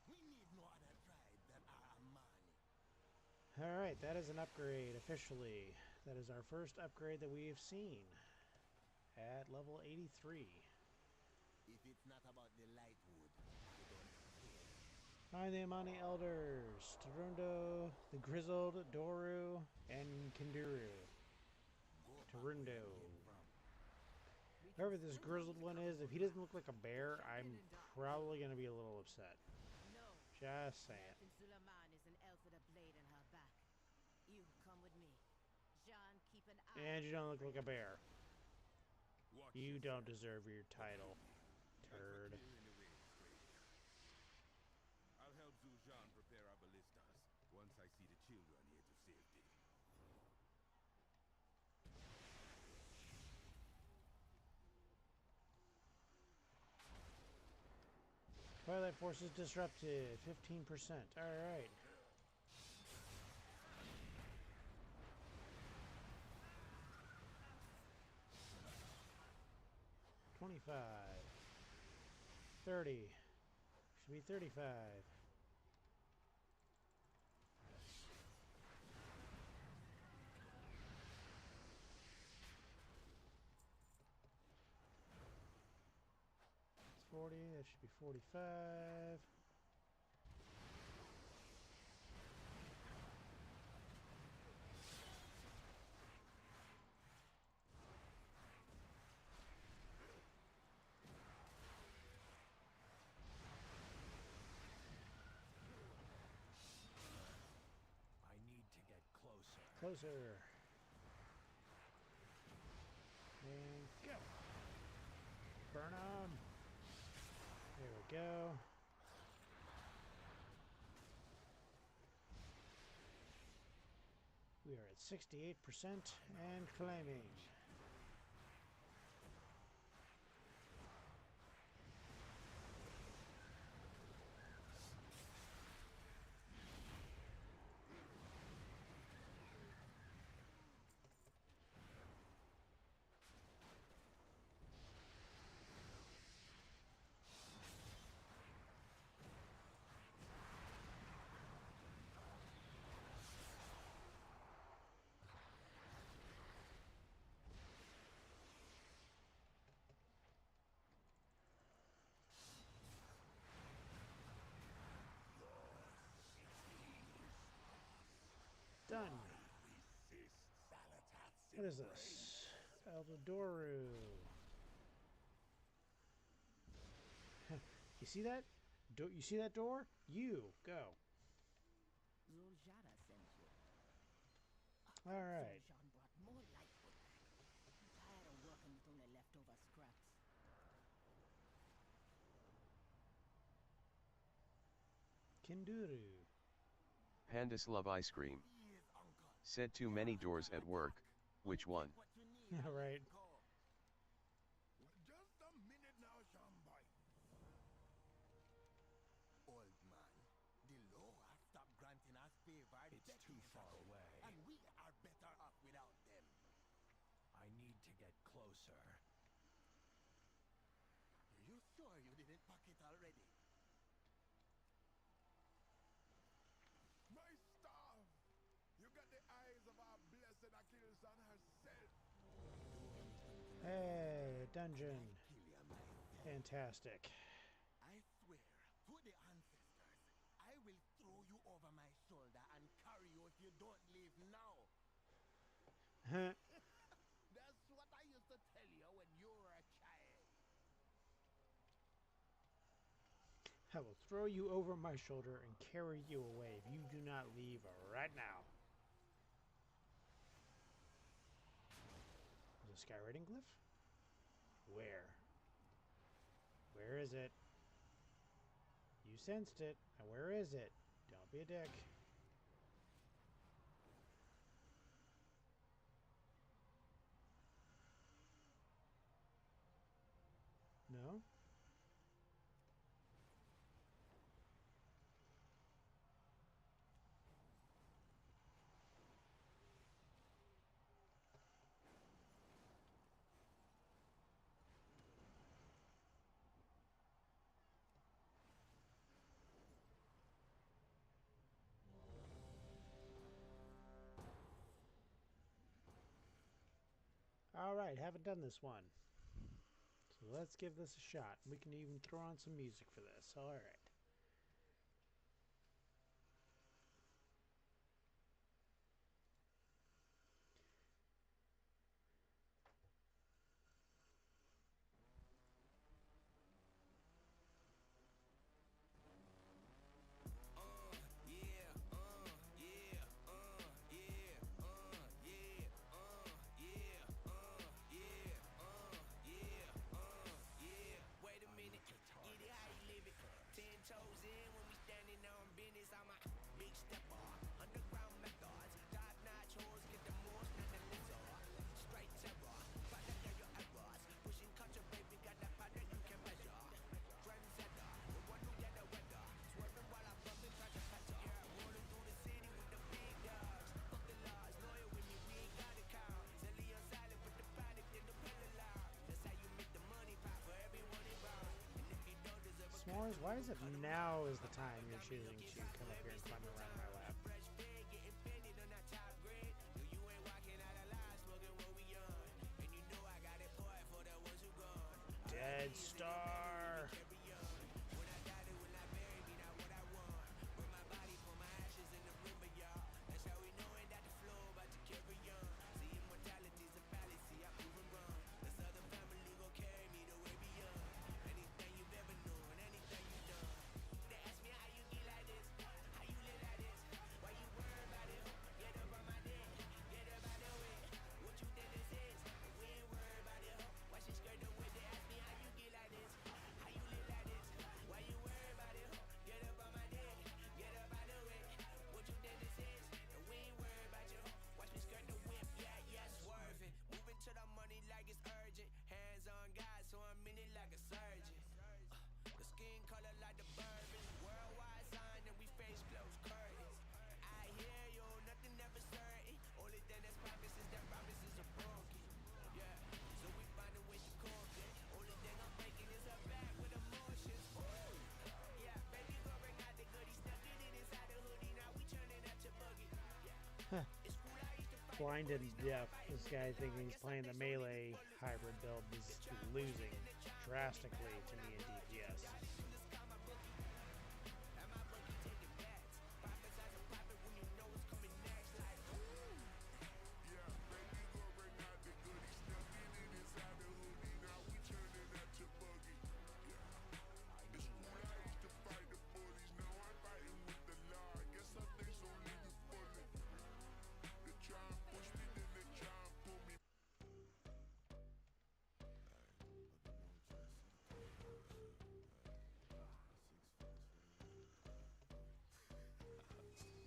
We need no other tribe than our Amani. Alright, that is an upgrade officially. That is our first upgrade that we've seen at level 83. If it's not about the Lightwood, you don't care. Find the Amani Elders, Tarundo, the Grizzled, Doru, and Kinduru. Tarundo. Whoever this grizzled one is, if he doesn't look like a bear, I'm probably going to be a little upset. No. Just saying. Captain Suleiman is an elf with a blade in her back. You come with me. Jean, keep an eye. And you don't look like a bear. You don't deserve your title, turd. I'll help Zujan prepare our ballistas once I see the children here to safety. Twilight forces disrupted, 15%. Alright. $25. $30. Should be $35. It's 40. That should be 45. closer. And go. Burn them. There we go. We are at 68% and climbing. Done. What is this? Eldodoru. You see that? You see that door? You go. Zoljara sent you. All right. Zoljan brought more lightwood. I'm tired of working with only leftover scraps. Kinduru. Pandas love ice cream. Said too many doors at work. Which one? All right. Just a minute now, Shambai. Old man, the law has stopped granting us favor. It's too far away. And we are better off without them. I need to get closer. You sure you didn't pack it already? My staff! You got the eyes of our blessed Achilles-son herself. Hey, dungeon. Fantastic. I swear, to the ancestors, I will throw you over my shoulder and carry you if you don't leave now. That's what I used to tell you when you were a child. I will throw you over my shoulder and carry you away if you do not leave right now. Is a skywriting glyph? Where? Where is it? You sensed it. Now where is it? Don't be a dick. No? Alright, haven't done this one. So let's give this a shot. We can even throw on some music for this. Alright. S'mores, why is it now is the time you're choosing to come up here and climb around my lap? Dead Star! 1 minute like a surgeon. The skin color like the bourbon. Worldwide sign and we face close curtains. I hear you, nothing ever certain. Only thing that's promises that promises are broken. Yeah, so we find a way to cope it. Only thing I'm breaking is her back with emotions. Ooh. Yeah, baby girl bring out the goodies. Snugging it inside the hoodie. Now we turning out your buggy. Yeah. It's cool, I used to fight Blind and deaf. This guy thinking he's playing the melee hybrid build is losing drastically to me in DPS.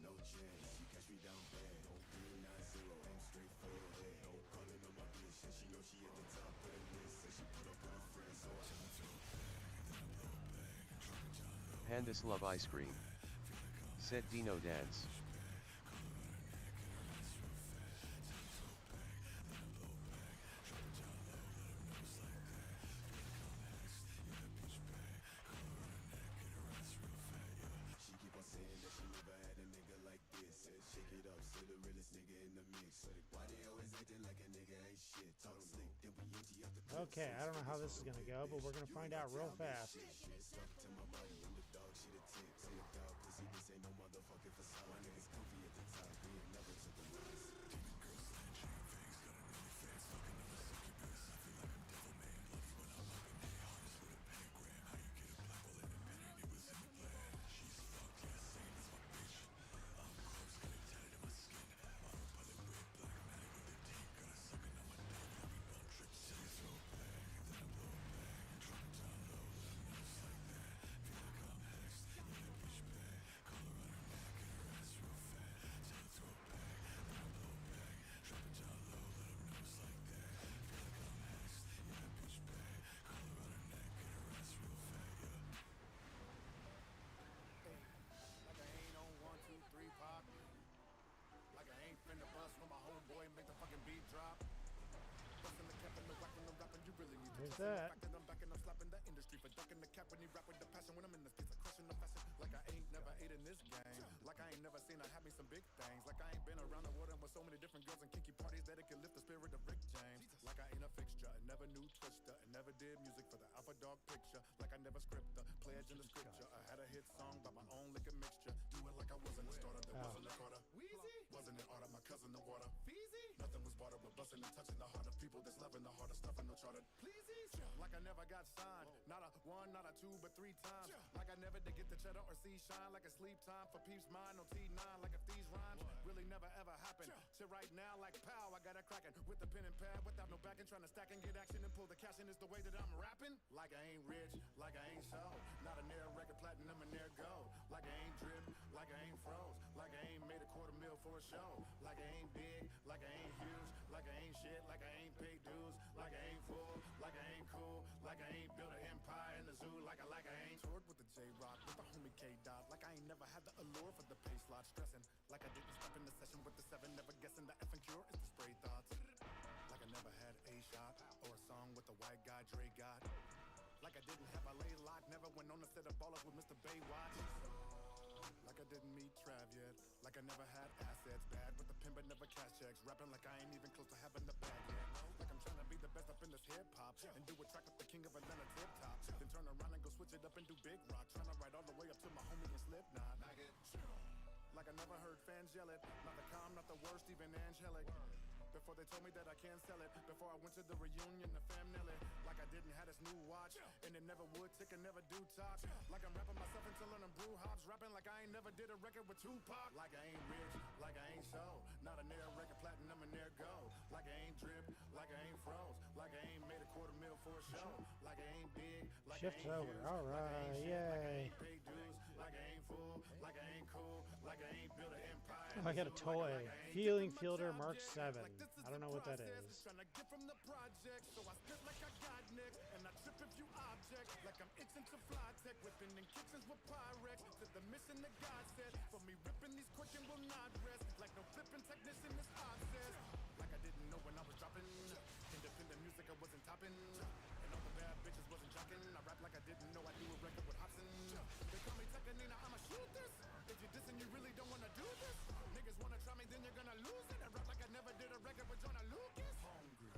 No chance, you catch me down bad. Don't be 9-0, aim straight for your head. Don't callin' on my bitch, and she know she at the top of the list. And she put up with her friends, so Pandas love ice cream. Said Dino Dance. she keep on saying that she never had a nigga like this. Said shake it up, say the realest nigga in the mix. Why they always acting like a nigga ain't shit? Talk slick, then we empty up the clip. Okay, I don't know how this is gonna go, but we're gonna find out real fast. Shit stuck to my body, I'm the dog, she the tip. Say a dog pussy, this ain't no motherfucking facade. My niggas comfy at the top, we ain't never took a rise. Like I ain't on 1, 2, 3 pop. Like I ain't finna bust when my homeboy make the fucking beat drop. Bustin' the cap and the whackin' the rappin', you really need to Who's trust in the that? fact that I'm back and I'm slapping the industry for ducking the cap when he rap with the passion. When I'm in the pizza crushing the fashion. Like I ain't never ate in this game. Like I ain't never seen her have me some big things. Like I ain't been around the world and with so many different girls and kinky parties that it can lift the spirit of Rick James. Like I ain't a fixture, I never knew Twister, and never did music for the Alpha Dog picture. Like I never script the pledge in the scripture. I had a hit song by my own liquor mixture. Do it like I wasn't a starter, there wasn't a quarter. Wheezy wasn't an order, my cousin the water. Feezy nothing was barter, but busting and touching the heart of people that's loving the heart of stuff and no charter. Pleasy like I never got signed, not a 1, not a 2, but 3 times. Like I never did get the cheddar or see shine. Like a sleep time for peeps mine, no T9. Like if these rhymes really never ever happened. To right now, like pow, I got it cracking with the pen and pad without no backing, trying to stack and get action and pull the cash in is the way that I'm rapping. Like I ain't rich, like I ain't so, not a near record platinum and near gold. Like I ain't drip, like I ain't froze, like I ain't made a $250,000 for a show. Like I ain't big, like I ain't huge, like I ain't shit, like I ain't paid dues, like I ain't full, like I ain't cool, like I ain't built an empire in the zoo, like I ain't toured with the J-Rock, with the homie K-Dot, like I ain't never had the allure for the pay slot, stressing, like I didn't step in the session with the 7, never guessing the effing cure is the spray thoughts. Like I never had a shot, or a song with the white guy Dre got. Like I didn't have a lay lock, never went on a set of ballers with Mr. Baywatch. Like I didn't meet Trav yet, like I never had assets, bad with the pen but never cash checks, rapping like I ain't even close to having the bag yet. Like I'm trying to be the best up in this hip-hop, and do a track with the king of Atlanta tip-top, then turn around and go switch it up and do big rock, trying to ride all the way up to my homie and Slipknot. Like I never heard fans yell it, not the calm, not the worst, even angelic. Before they told me that I can't sell it, before I went to the reunion, the fam nail it. Like I didn't have this new watch, and it never would tick and never do talk. Like I'm rapping myself into learning brew hops, rapping like I ain't never did a record with Tupac. Like I ain't rich, like I ain't so, not a near record platinum and near gold. Like I ain't drip, like I ain't froze, like I ain't made a $250,000 for a show. Like I ain't big, like Shift I ain't over. huge, All like I right, ain't shit, like I yay. ain't paid dues, like I ain't full, like I ain't cool, like I ain't built an empire. Oh, I got a toy. Feeling Fielder Mark 7. I don't know what that is. Trying to get from the project, so I spit like I got Nick, and I trip if you object. Like I'm itching to fly tech, whipping in kitchens with Pyrex. To the mission that God said, for me ripping these quick and will not rest. Like no flipping technician is obsessed. Like I didn't know when I was dropping. Independent music I wasn't topping. And all the bad bitches wasn't jocking. I rap like I didn't know I do a record with Hobson. They call me Tekanina, I'ma shoot this. If you're dissing, you really don't wanna do this. Niggas wanna try me, then you're gonna lose it. I rap like I never did a record with Jonah Lucas. Hungry.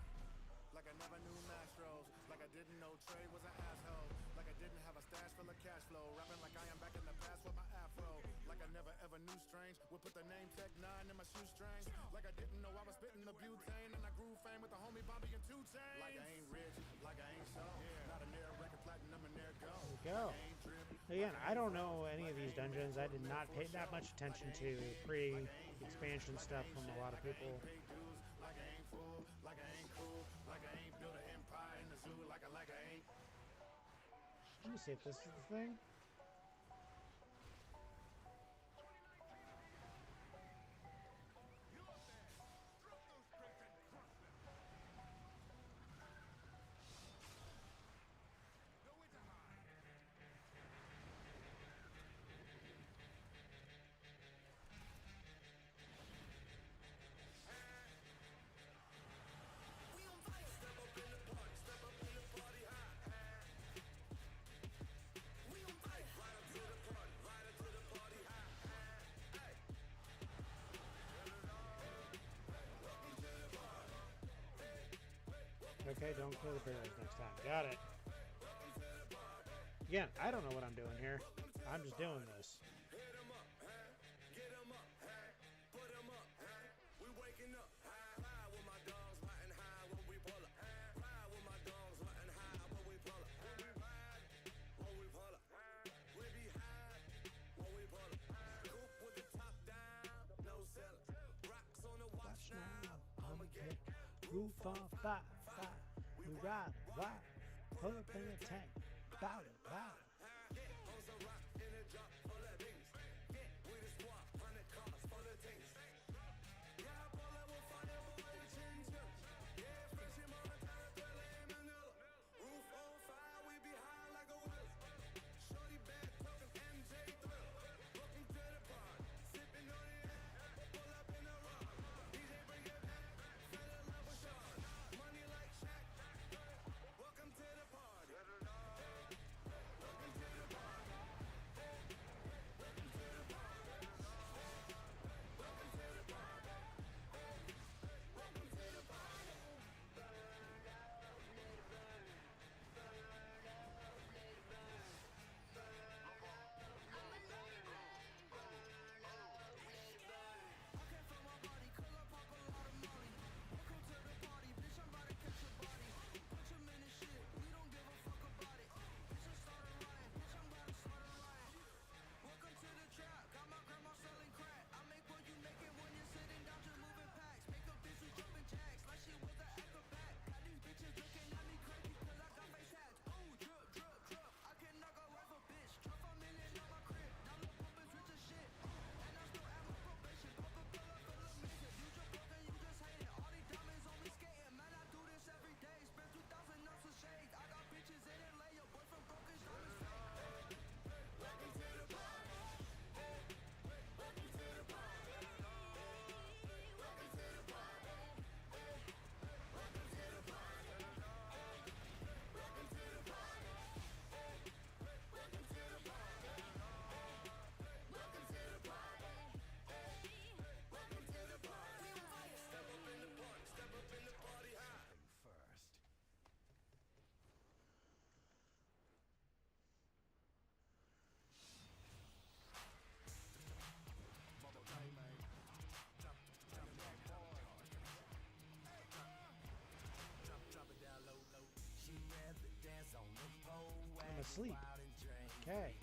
Like I never knew Mastros. Like I didn't know Trey was an asshole. Like I didn't have a stash full of cash flow. Rapping like I am back in the past with my afro. Like I never ever knew Strange would put the name Tech 9 in my shoestrings. Like I didn't know I was spitting the butane. And I grew fame with the homie Bobby and 2 Chainz. Like I ain't rich, like I ain't so. Not a near record platinum and there go. Go. Again, I don't know any of these dungeons. I did not pay that much attention to pre-expansion stuff from a lot of people. Like I ain't full, like I ain't cool, like I ain't built an empire in the zoo, like I ain't. Let me see if this is the thing. Okay, don't clear the barriers next time. Got it. Again, I don't know what I'm doing here. I'm just doing this. Roof on fire, we ride, pull up in a tank, bout it, bout it. I'm asleep. Okay.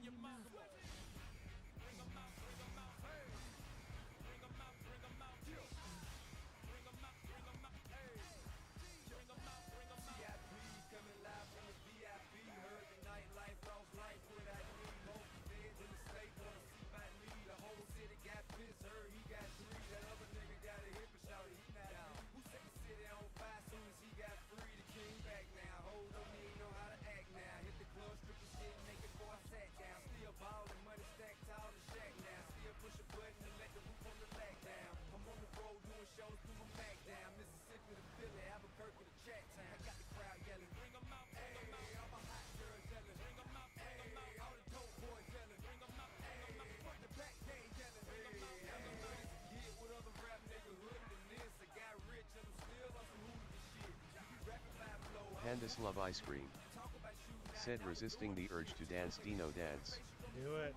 your mouth. Bring 'em out, bring 'em out, hey. Bring 'em out, bring 'em out, yeah. Bring 'em out, bring 'em out, hey. Bring 'em out, bring 'em out. VIP coming live from the VIP. Heard the nightlife, lost life without me. Most feds in the state wanna see my lead. The whole city got pissed, heard he got 3. That other nigga got a hip and shouted he not down. Who set the city on fire soon as he got free? The king back now. Hold on, he ain't know how to act now. Hit the club, stripping shit naked before I sat down. Still ballin', money stacked tall and shack now. Still push a button and let the roof on the lag down. I'm on the road doing shows through my Mac down. Mississippi to Philly, Albuquerque to Chat Town. I got the crowd yelling. Bring 'em out, bring 'em out. All my hot girls yelling. Bring 'em out, bring 'em out. All the dope boys yelling. Bring 'em out, bring 'em out. Front the back gate yelling. Bring 'em out, bring 'em out. Get with other rap niggas hooded than this. I got rich and I'm still on some hooligan shit. You be rapping by flow. Pandas love ice cream. Said resisting the urge to dance Dino dance. Do it.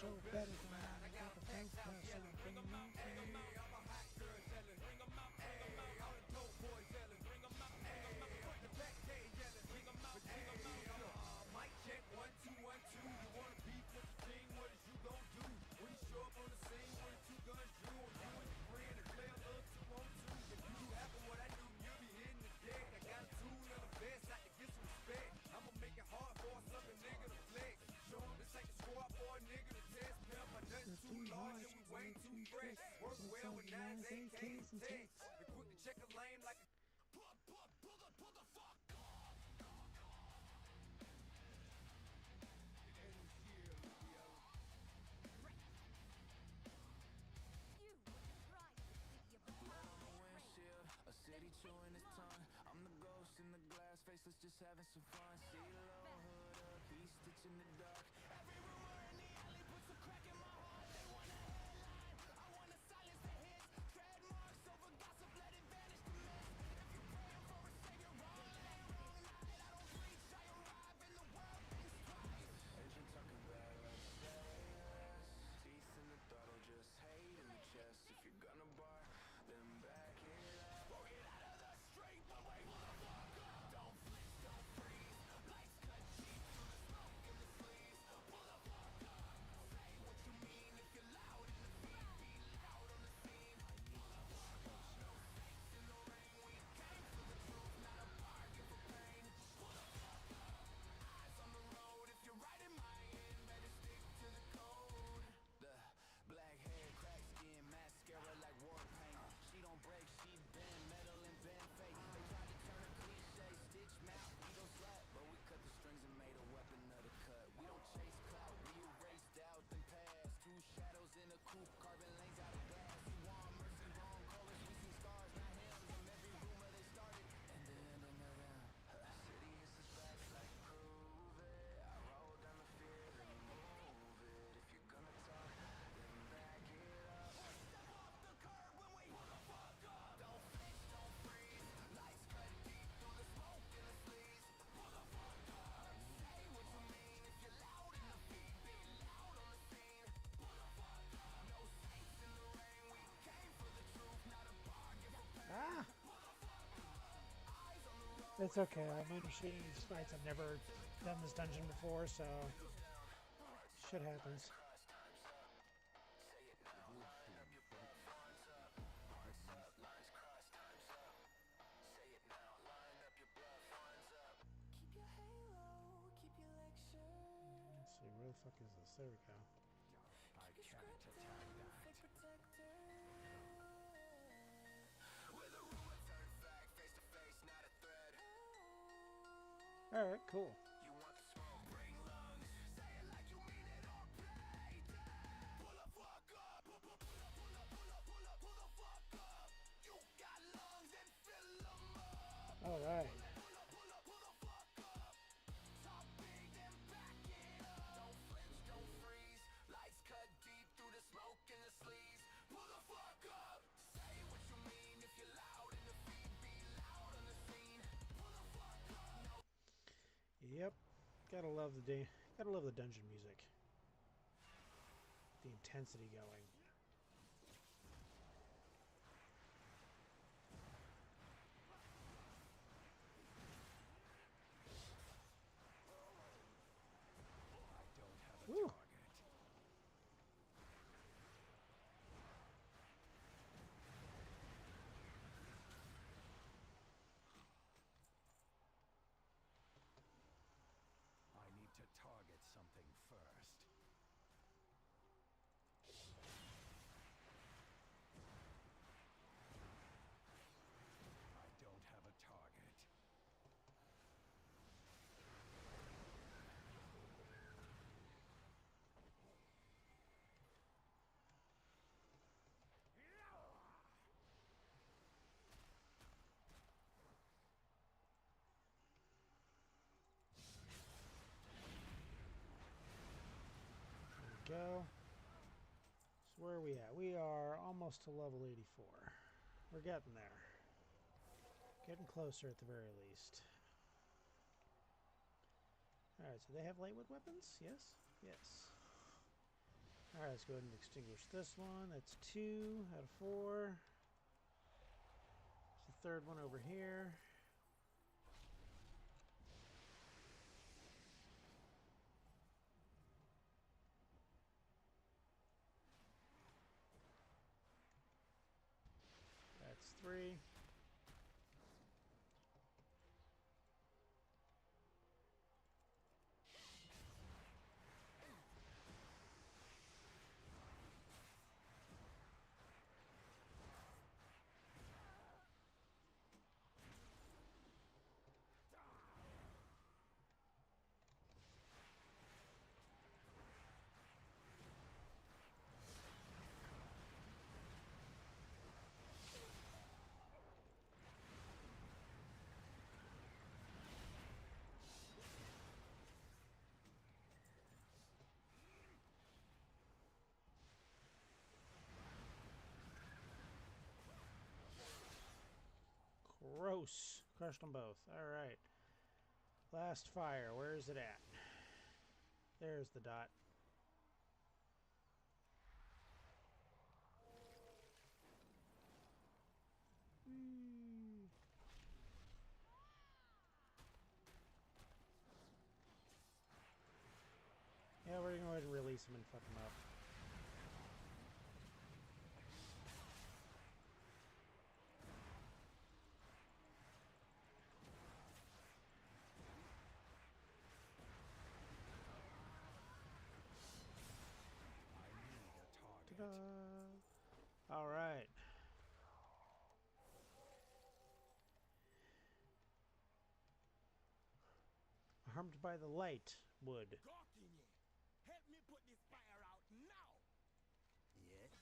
So better than I got the bank pass. Bring 'em out, bring 'em out. All my hot girls yelling. Bring 'em out, bring 'em out. All the dope boys yelling. Bring 'em out, bring 'em out. Front the back gate yelling. Bring 'em out, bring 'em out. Mic check 1 2 1 2. You wanna beef with the king? What is you gon' do? When you show up on the scene, when the 2 guns drew on you and your friend and play a little 2 on 2. If you happen what I do, you'll be hitting the deck. I got a tool and a vest, I can get some respect. I'ma make it hard for a sucker nigga to flex. Show 'em this ain't the squad for a nigga to test. Pimp, my nothing too large and we way too fresh. Work well with 9s, AKs, and techs. And quick to check a lane like a Pull the fuck. A city chewing his tongue. I'm the ghost in the glass, faceless, just having some fun. See low, hood up, he's stitching the dark. Every rumor in the alley puts a crack in my heart. They want a headline, I want to silence the hits. Trademarks over gossip, let it vanish the mist. If you're praying for a savior, wrong lane, wrong night. I don't preach, I arrive in the world, things twice. Agent talking bad, let's say less. Teeth in the throttle, just hate in the chest. If you're gonna bar, then back it up. We'll get out of the street when we pull the fuck up. Don't flinch, don't freeze. Lights cut cheap through the smoke and the sleeves. Pull the fuck up. Say what you mean if you're loud in the beat. Be loud on the scene. Pull the fuck up. No snakes in the rain. We came for the truth, not a bargain for pain. Pull the fuck up. Eyes on the road. If you're right in my end, better stick to the code. The black hair, cracked skin, mascara like war paint. She don't break, she bend metal and bend fake. They try to turn a cliche, stitch mouth, we don't slap. But we cut the strings and made a weapon of the cut. We don't chase clout, we erase doubt and pass. 2 shadows in a coupe, carving lanes out of glass. You want mercy, wrong colors, we see stars, not hymns. And every rumor they started, and then ending of them. City is the facts, like prove it. I roll down the field and move it. If you're gonna talk, then back it up. Step off the curb when we pull the fuck up. Don't flinch, don't freeze. Lights cut deep through the smoke and the sleeves. Pull the fuck up. Say what you mean if you're loud in the beat. Be loud on the scene. Pull the fuck up. No snakes in the rain. We came for the truth, not a bargain for pain. Ah! It's okay. I'm understanding these fights. I've never done this dungeon before, so shit happens. Keep your halo, keep your lecture. Let's see, where the fuck is this? There we go. Keep your script down, fake protector. With a rumor turned fact, face to face, not a threat. Alright, cool. You want the smoke, bring lungs. Say it like you mean it or play dead. Pull the fuck up. Pull the fuck up. You got lungs and fill them up. Alright. Pull the fuck up. Talk big, then back it up. Don't flinch, don't freeze. Lights cut deep through the smoke and the sleeves. Pull the fuck up. Say what you mean if you're loud in the beat. Be loud on the scene. Pull the fuck up. No. Yep. Gotta love the dungeon music. The intensity going. Woo. I need to target something first. I don't have a target. Go. So where are we at? We are almost to level 84. We're getting there. Getting closer at the very least. Alright, so they have lightweight weapons? Yes? Yes. Alright, let's go ahead and extinguish this one. That's 2 out of 4. There's the third one over here. That's 3. Gross. Crushed them both. Alright. Last fire. Where is it at? There's the dot. Yeah, we're going to go ahead and release him and fuck him up. All right. Harmed by the light wood. Help me put this fire out now. Yes.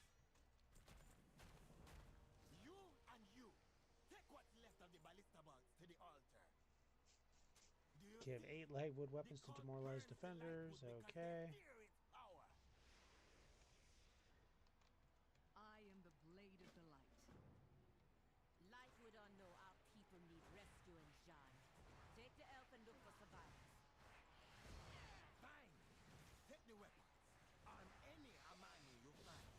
You and you, take what's left of the ballista bugs to the altar. Give 8 lightwood weapons to demoralized defenders. Okay. I am the blade of the light. Life would know our people need rescuing, John. Take the elf and look for survivors. Fine. Take the weapons on any Amani you find.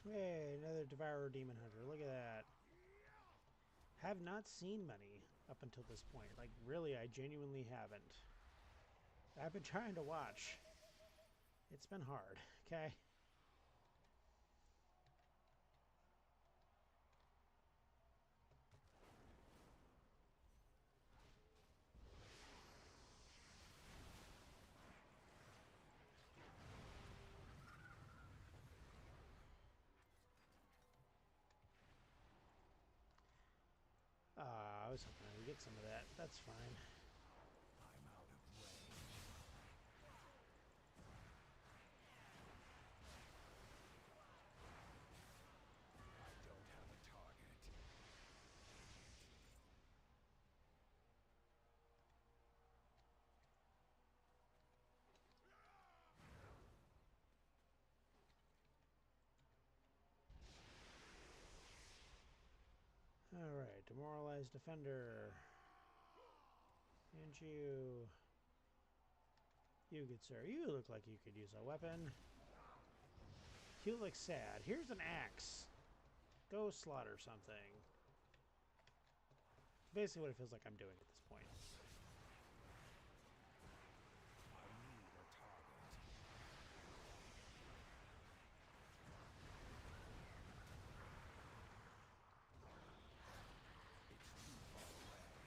Hey, another Devourer Demon Hunter. Look at that. Have not seen many up until this point. Like, really, I genuinely haven't. I've been trying to watch. It's been hard, okay? was hoping I would get some of that. That's fine. I'm out of range. I don't have a target. Alright, demoralized defender. And you. You, good sir, you look like you could use a weapon. You look sad. Here's an axe. Go slaughter something. Basically what it feels like I'm doing at this point. I need a target. It's too far away.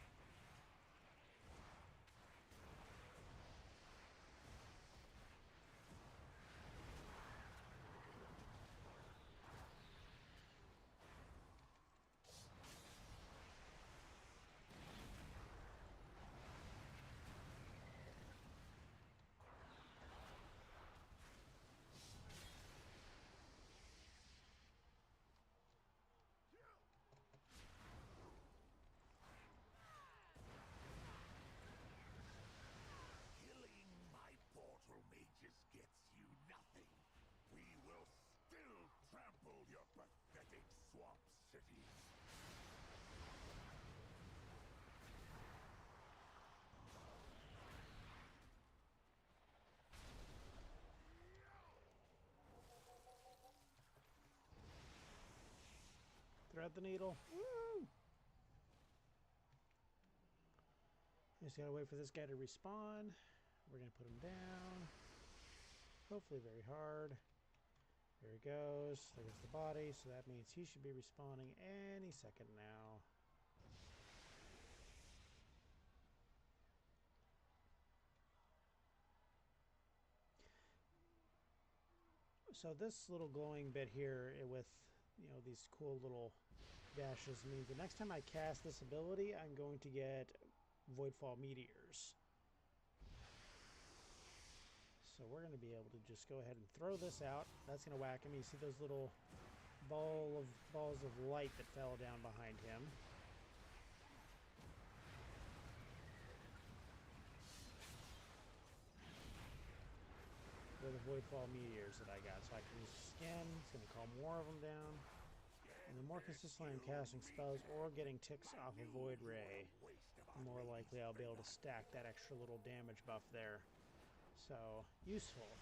Killing my portal mages gets you nothing. We will still trample your pathetic swamp cities. Thread the needle. Woo! Just gotta wait for this guy to respawn. We're gonna put him down. Hopefully very hard. There he goes. There goes the body, so that means he should be respawning any second now. So this little glowing bit here with, you know, these cool little dashes means the next time I cast this ability, I'm going to get Voidfall meteors. So we're going to be able to just go ahead and throw this out. That's going to whack him. You see those little balls of light that fell down behind him. They're the Voidfall meteors that I got. So I can use skin. It's going to call more of them down. And the more consistently I'm casting spells or getting ticks off of Void Ray, the more likely I'll be able to stack that extra little damage buff there. So, useful.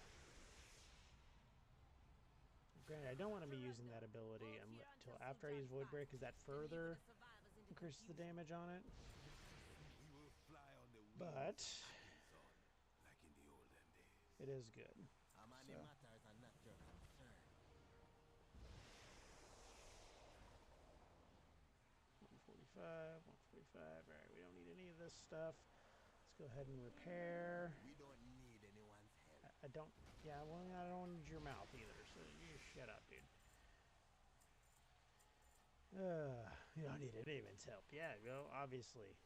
Granted, I don't want to be using that ability until after I use Void Ray, because that further increases the damage on it. But it is good. So. 145. Alright, we don't need any of this stuff. Let's go ahead and repair. We don't need anyone's help. I don't, yeah, well, I don't need your mouth either, so you shut up, dude. You don't need anyone's help. Yeah, well, obviously.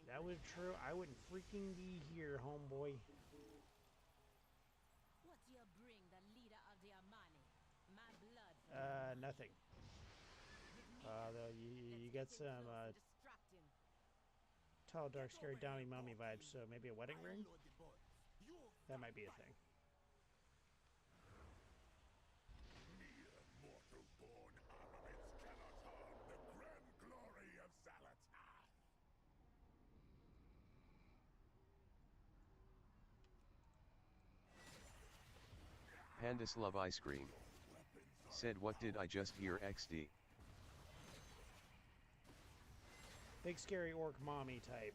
That was true. I wouldn't freaking be here, homeboy. What do you bring the leader of the Amani? My blood. Nothing. Though you got some tall, dark, scary, downy mummy vibes, so maybe a wedding ring? That might be a thing. Mere mortal-born armaments cannot harm the grand glory of Zalatan. Pandas love ice cream. Said what did I just hear XD? Big scary orc mommy type.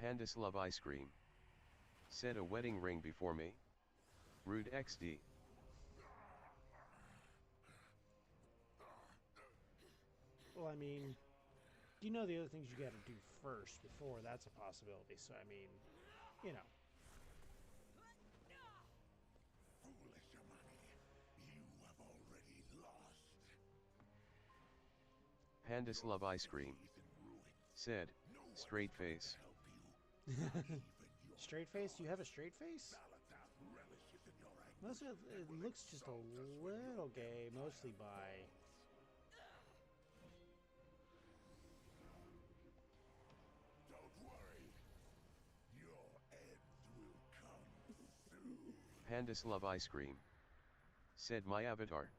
Pandas love ice cream. Said a wedding ring before me. Rude XD. Well, I mean, you know the other things you got to do first before that's a possibility. So I mean, you know. Foolish Amani, you have already lost. Pandas love ice cream. Said, straight face. Straight face? You have a straight face? Mostly, it looks just a little gay, mostly by. Don't worry. Your end will come soon. Pandas love ice cream. Said my avatar.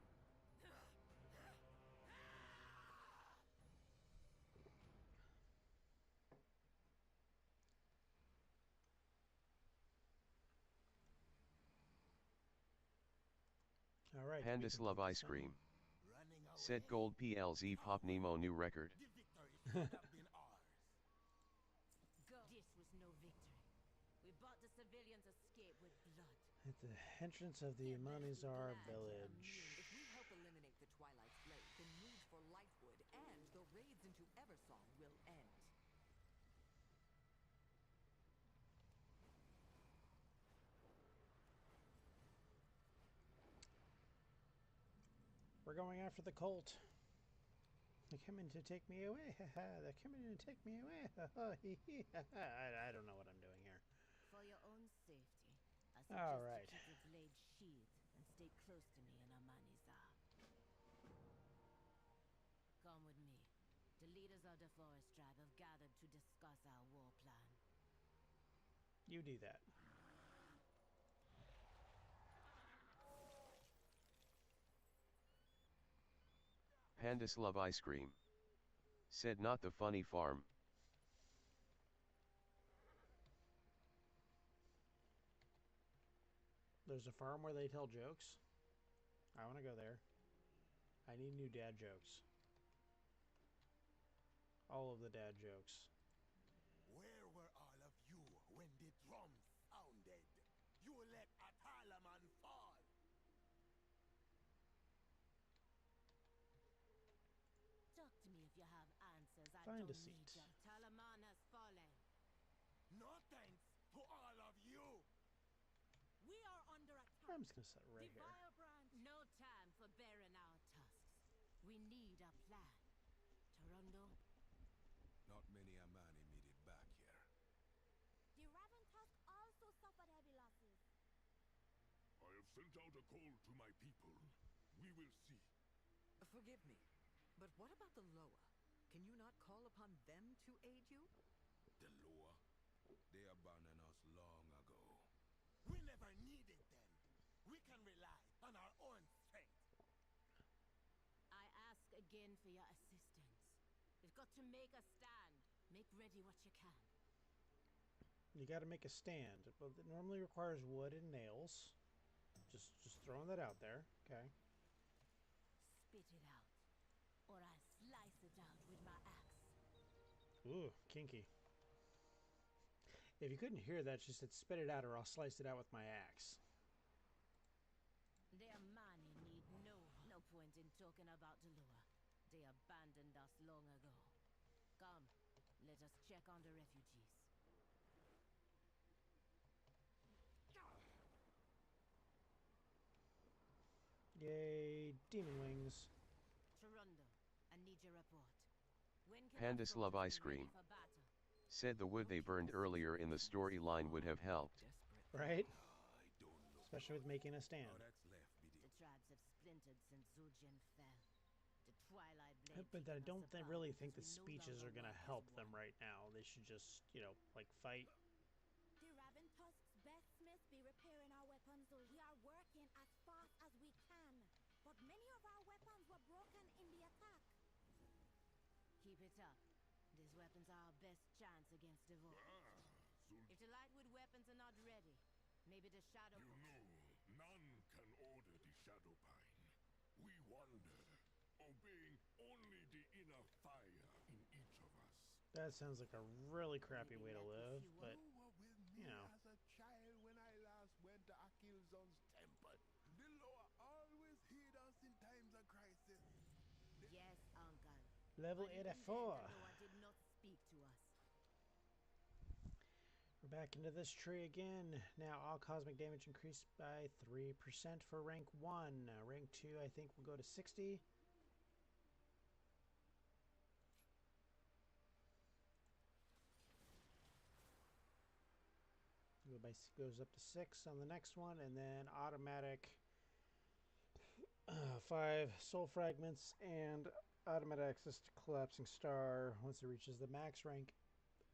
All right. Pandas love ice cream. Said Gold PLZ Pop Nemo new record. This was no victory. We bought the civilians' escape with blood. At the entrance of the Amanizar village. If we help eliminate the Twilight's Blade, the need for Lightwood and the raids into Eversong will end. We're going after the cult. They're coming to take me away. They're coming to take me away. I don't know what I'm doing here. For your own safety, I All suggest right. you keep the blade sheathed and stay close to me in Amanizar. Come with me. The leaders of the Forest Tribe have gathered to discuss our war plan. You do that. Pandas love ice cream. Said not the funny farm. There's a farm where they tell jokes. I want to go there. I need new dad jokes. All of the dad jokes. Where were all of you when the drums sounded? You let Atalaman fall. Talk to me if you have answers. I Find a don't seat. need them. Talaman has fallen. No thanks to all of you. We are under attack. I'm just going to set it right here. No time for bearing our tusks. We need a plan. Toronto? Not many Amani made it back here. The Raven Tusk also suffered heavy losses. I have sent out a call to my people. We will see. Forgive me, but what about the Loa? Can you not call upon them to aid you? The Loa? They abandoned us long ago. We never needed them. We can rely on our own strength. I ask again for your assistance. We've got to make a stand. Make ready what you can. You got to make a stand. But it normally requires wood and nails. Just throwing that out there. Okay. Spit it out, or I slice it out with my axe. Ooh, kinky. If you couldn't hear that, she said spit it out or I'll slice it out with my axe. The Amani need no point in talking about Delua. They abandoned us long ago. Come, let us check on the refugees. Yay, demon wings. Toronto, I need your report. When can Pandas love ice cream. Said the wood they burned earlier in the storyline would have helped. Right? Especially with making a stand. The tribes have splintered since Zujin fell. The Twilight Blade. But I don't really think the speeches are going to help them right now. They should just, you know, like fight. The Raven Tusk's best smith be repairing our weapons. We are working as fast as we can. But many of our weapons were broken in the attack. Keep it up. These weapons are our best chance against Devourer. If the Lightwood weapons are not ready, maybe the Shadow... You know, none can order the Shadow Pine. We wander, obeying only the inner fire in each of us. That sounds like a really crappy way to live, but, you know. As a child when I last went to Akilzon's temple, the Loa always heed us in times of crisis. Yes, Uncle. Level 84. Noah did back into this tree again. Now all cosmic damage increased by 3% for rank 1. Rank 2 I think will go to 60. Goes up to 6 on the next one, and then automatic 5 soul fragments and automatic access to collapsing star once it reaches the max rank.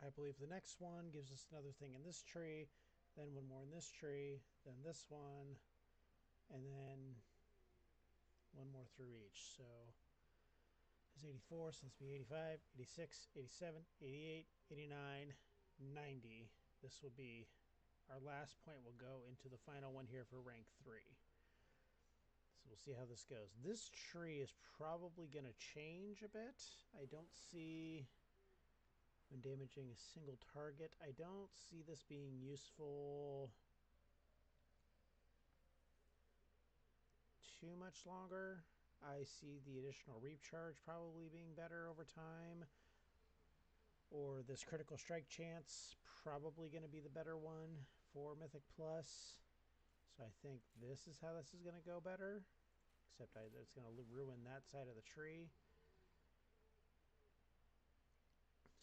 I believe the next one gives us another thing in this tree, then one more in this tree, then this one, and then one more through each. So it's 84, so let's be 85, 86, 87, 88, 89, 90. This will be our last point. Will go into the final one here for rank 3. So we'll see how this goes. This tree is probably going to change a bit. I don't see, when damaging a single target, I don't see this being useful too much longer. I see the additional recharge probably being better over time. Or this critical strike chance, probably going to be the better one for Mythic Plus. So I think this is how this is going to go better. Except it's going to ruin that side of the tree.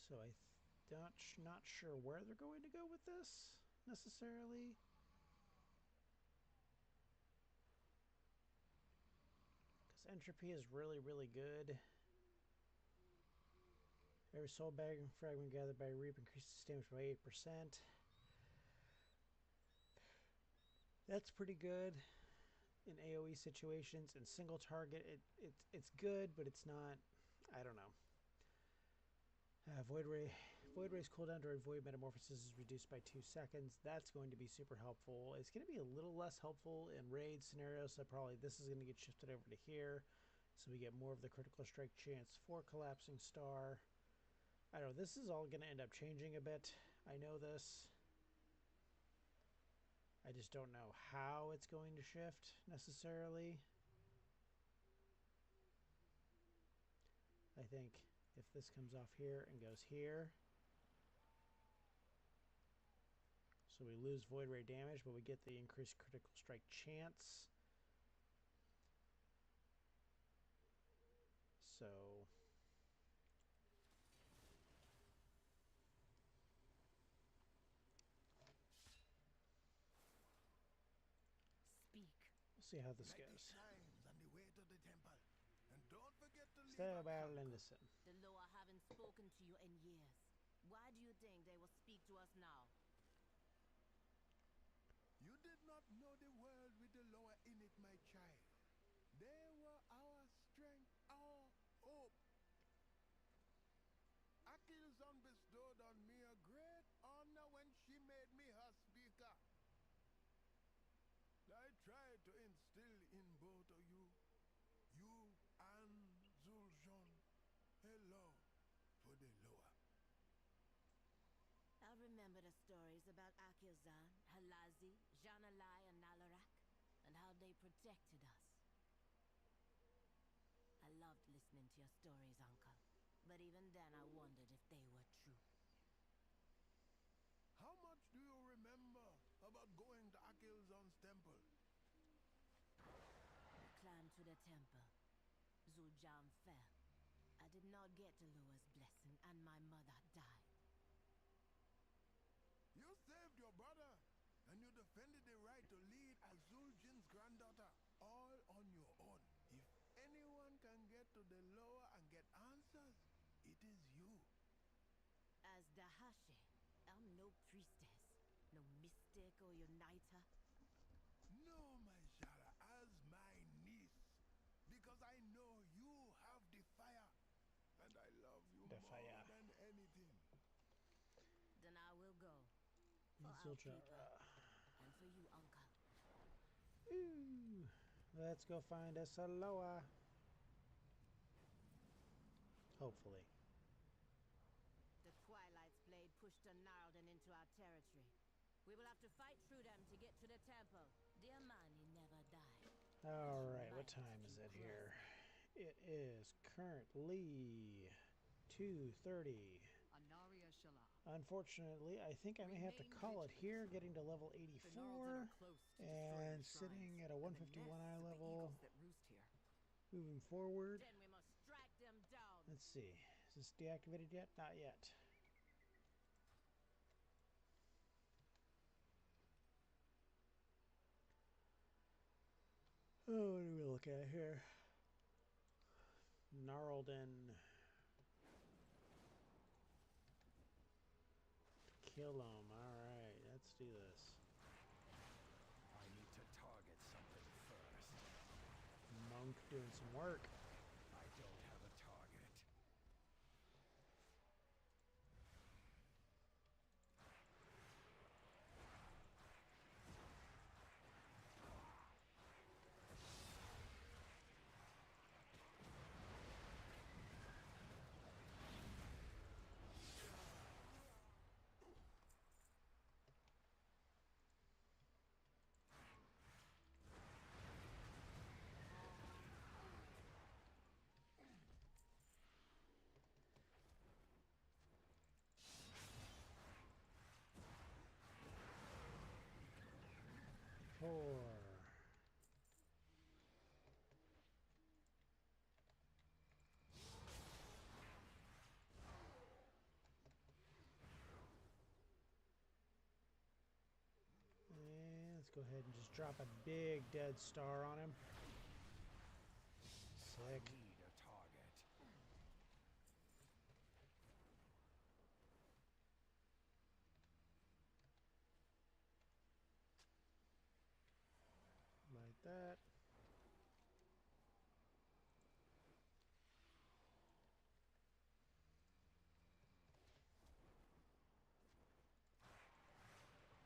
So I'm not sure where they're going to go with this, necessarily. Because entropy is really, really good. Every soul bag and fragment gathered by Reap increases damage by 8%. That's pretty good in AoE situations. In single target, it's good, but it's not, I don't know. Void Ray's cooldown during Void Metamorphosis is reduced by 2 seconds. That's going to be super helpful. It's going to be a little less helpful in raid scenarios, so probably this is going to get shifted over to here. So we get more of the critical strike chance for Collapsing Star. I don't know, this is all going to end up changing a bit. I know this. I just don't know how it's going to shift necessarily. I think if this comes off here and goes here, so we lose Void Ray damage, but we get the increased critical strike chance. So we'll see how this goes. Stay well and listen. The Loa haven't spoken to you in years. Why do you think they will speak to us now? You did not know the world with the Loa in it, my child. They were our strength, our hope. Akilzon bestowed on me a great honor when she made me her speaker. I tried to instill in both of you, you and Zul'Jin, a love for the Loa. I remember the stories about Akilzan, Halazi, Janalai, and Nalarak, and how they protected us. I loved listening to your stories, Uncle. But even then, I wondered if they were true. How much do you remember about going to Akilzon's temple? We climbed to the temple. Zul'Jin fell. I did not get to Lua's blessing, and my mother died. You saved your brother, and you defended the right to lead as Zul'Jin's granddaughter, all on your own. If anyone can get to the Loa and get answers, it is you. As Dahashi, I'm no priestess, no mystic or uniter. No, my Jara, as my niece, because I know you have the fire, and I love you more than anything. Then I will go. For Zul'Jin. And for you, Uncle. Ooh, let's go find us a Loa. Hopefully. The Twilight's blade pushed a Gnarlden into our territory. We will have to fight through them to get to the temple. Dear Mani never died. Alright, what time is it here? It is currently 2:30. Unfortunately, I think I may have to call it here, getting to level 84 and sitting at a 151 eye level. Moving forward. Then we must strike them down. Let's see. Is this deactivated yet? Not yet. Oh, what do we look at here? Gnarlden. Kill him. Alright, let's do this. I need to target something first. Monk doing some work. I don't have a target. Four. And let's go ahead and just drop a big dead star on him. Sick. Need a target. Like that.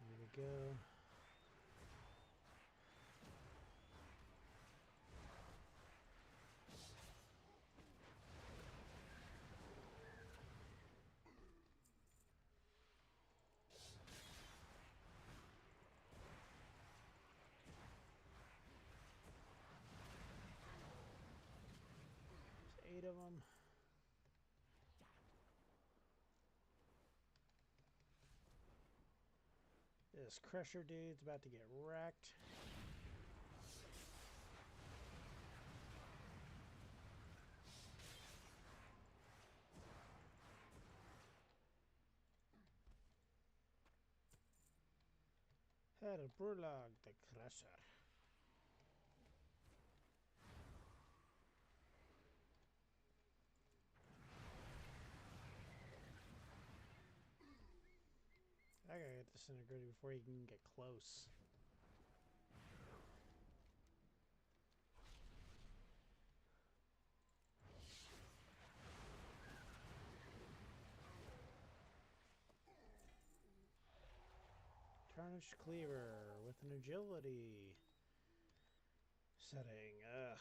There we go. There's 8 of them. This Crusher dude's about to get wrecked. Herr Burlag the Crusher. I gotta get disintegrated before he can get close. Tarnished Cleaver with an agility setting. Ugh.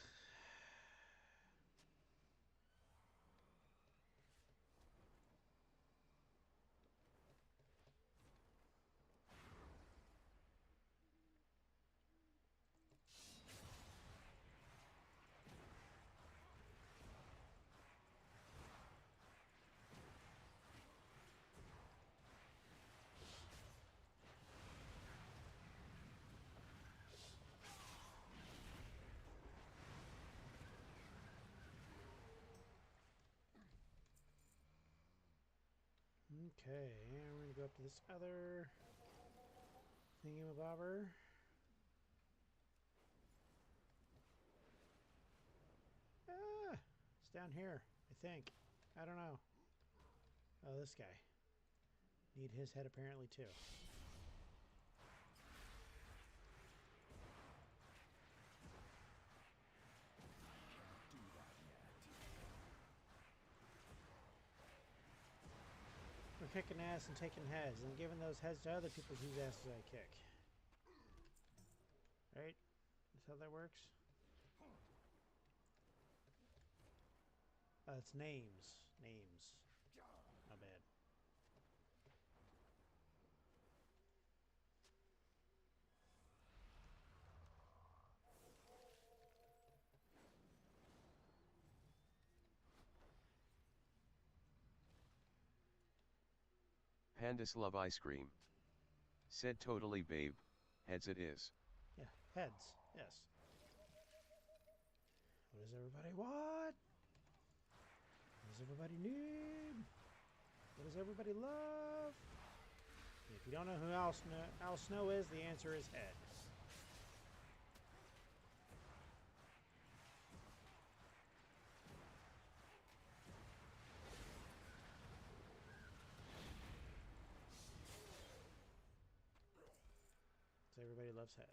Okay, and we're gonna go up to this other thingamabobber. Ah, it's down here, I think. I don't know. Oh, this guy. Need his head apparently too. We're kicking ass and taking heads, and giving those heads to other people whose asses I kick. Right? That's how that works? It's names. Names. My bad. Pandas love ice cream. Said totally babe, heads it is. Yeah, heads, yes. What does everybody want? What does everybody need? What does everybody love? If you don't know who Al Snow is, the answer is head. So everybody loves head.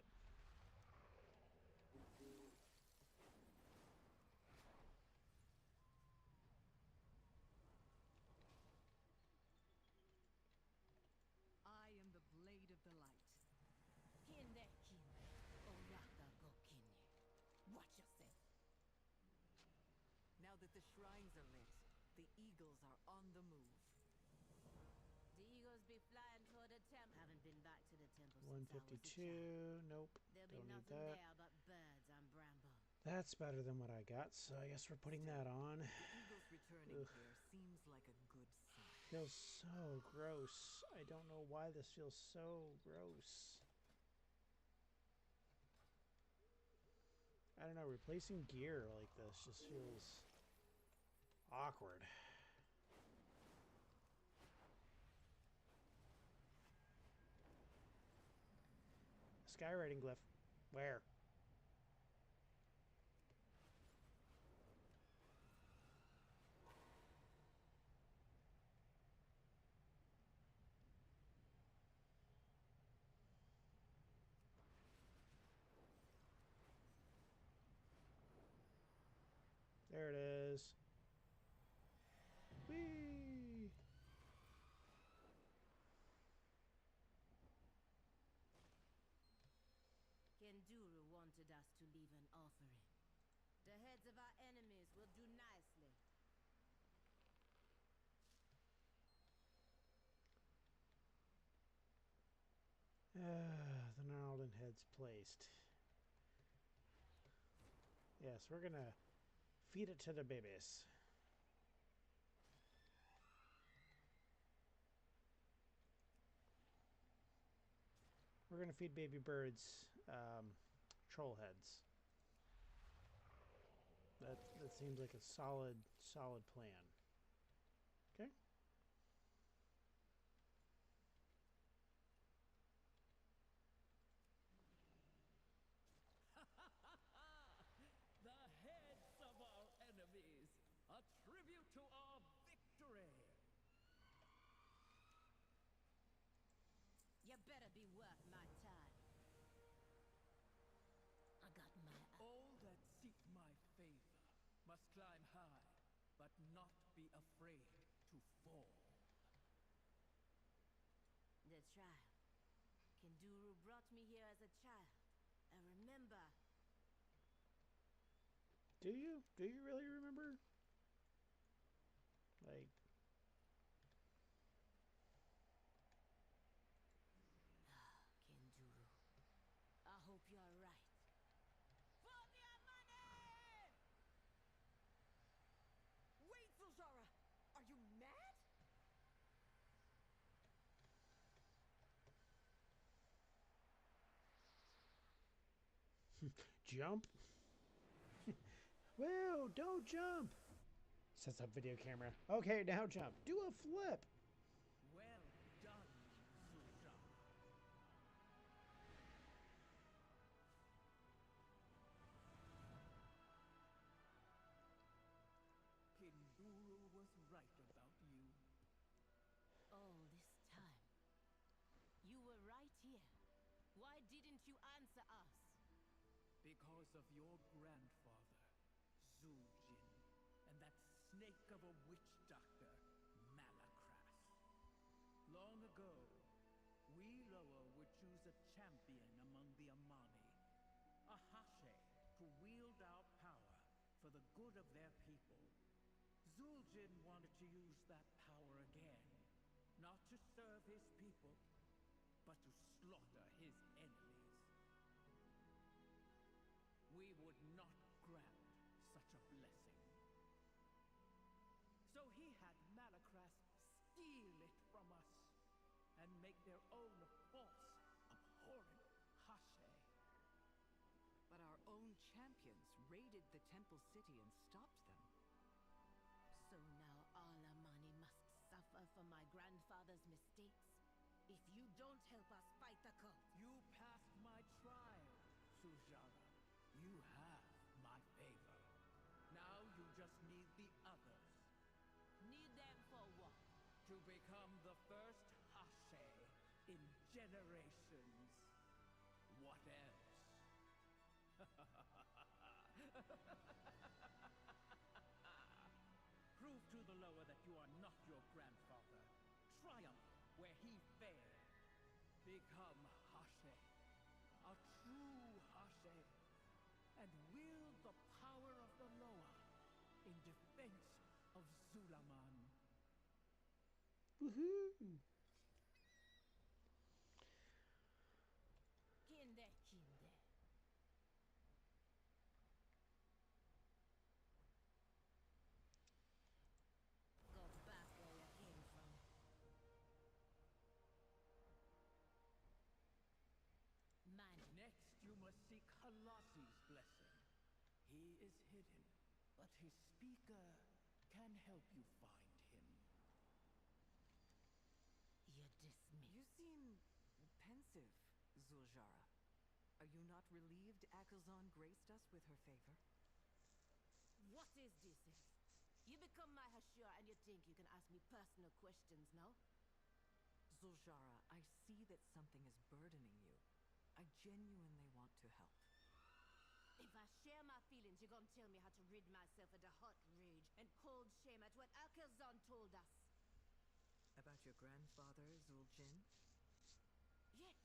I am the blade of the light. Kinde, Oyata go kinye. Watch yourself. Now that the shrines are lit, the eagles are on the move. The eagles be flying toward the temple. Haven't been back to the temple since I was a child. 152. Nope. There'll Don't be need nothing that. there but birds and bramble. That's better than what I got, so I guess we're putting that on. The eagles returning here seems like a good sign. Feels so gross. I don't know why this feels so gross. I don't know, replacing gear like this just feels awkward. Skywriting glyph. Where? There it is. Whee! Kenduru wanted us to leave an offering. The heads of our enemies will do nicely. The gnarled and heads placed. Yes, we're gonna feed it to the babies. We're gonna feed baby birds troll heads. That seems like a solid plan. Okay. The heads of our enemies, a tribute to our victory. You better be worth my time. I got my eye. All that seek my favor must climb high, but not be afraid to fall. The trial. Kenduru brought me here as a child. I remember. Do you? Do you really remember? Like... Kenduru. I hope you're right. For their money! Wait, Zuljara! Are you mad? Jump? Whoa, don't jump! Sets up video camera. Okay, now jump. Do a flip! Well done, Zuljara. Kenduru was right about you. All this time. You were right here. Why didn't you answer us? Because of your grandfather, Zuljin, and that snake of a witch doctor, Malakras. Long ago, we Loa would choose a champion among the Amani, a Hashe, to wield our power for the good of their people. Zuljin wanted to use that power again, not to serve his people, but to slaughter his enemies. We would not grant such a blessing. So he had Malakras steal it from us. make their own false, abhorrent Hashe. But our own champions raided the temple city and stopped them. So now all Amani must suffer for my grandfather's mistakes? If you don't help us fight the cult... You passed my trial, Sujara. You have my favor. Now you just need the others. Need them for what? To become the first Hashe in generations. What else? Prove to the lower that you are not your grandfather. Triumph where he failed. Become Hashe. A true Hashe. And wield the power of the Loa in defense of Zulaman. Woohoo! Kinde. Go back where you came from. Man. Next, you must seek Halasi's blessing. He is hidden, but his speaker can help you find him. You dismiss. You seem pensive, Zuljara. Are you not relieved Akazan graced us with her favor? What is this? You become my Hashira and you think you can ask me personal questions, no? Zuljara, I see that something is burdening you. I genuinely want to help. If I share my feelings, you're gonna tell me how to rid myself of the hot rage and cold shame at what Akazan told us. About your grandfather, Zuljin? Yes.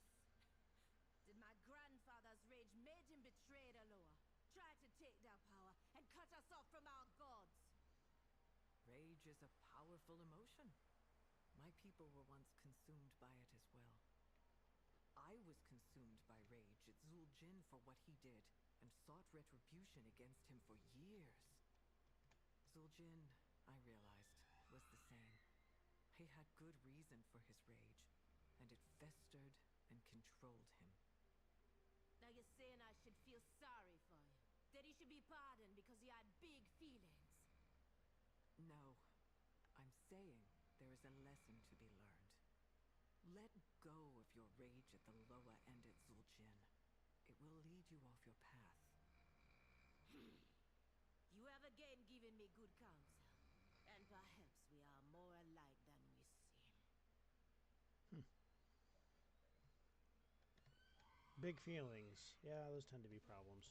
Did my grandfather's rage made him betray the Loa, try to take their power, and cut us off from our gods? Rage is a powerful emotion. My people were once consumed by it as well. I was consumed by rage at Zuljin for what he did, and sought retribution against him for years. Zuljin, I realized, was the same. He had good reason for his rage, and it festered and controlled him. Now you're saying I should feel sorry for him? That he should be pardoned because he had big feelings? No. I'm saying there is a lesson to be learned. Let go of your rage at the Loa and at Zuljin. It will lead you off your path. You have again given me good counsel. And perhaps we are more alike than we seem. Big feelings. Yeah, those tend to be problems.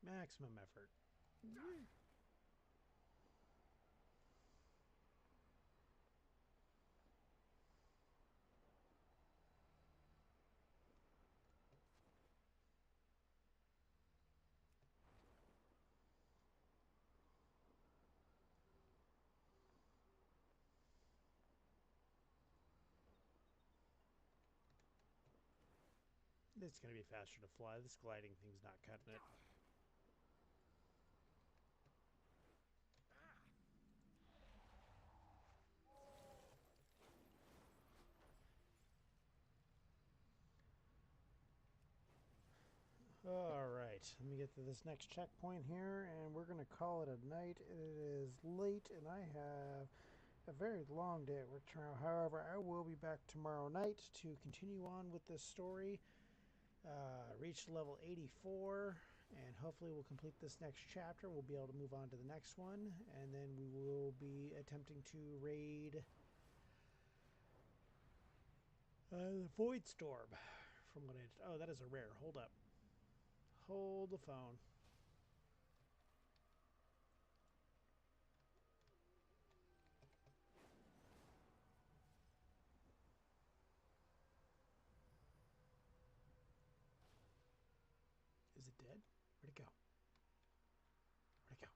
Maximum effort. It's going to be faster to fly. This gliding thing's not cutting it. Alright, let me get to this next checkpoint here, and we're going to call it a night. It is late, and I have a very long day at work tomorrow. However, I will be back tomorrow night to continue on with this story. Reach level 84, and hopefully we'll complete this next chapter. We'll be able to move on to the next one, and then we will be attempting to raid the Void Storm. From what oh, that is a rare. Hold up. Hold the phone. Is it dead? Where'd it go? Where'd it go?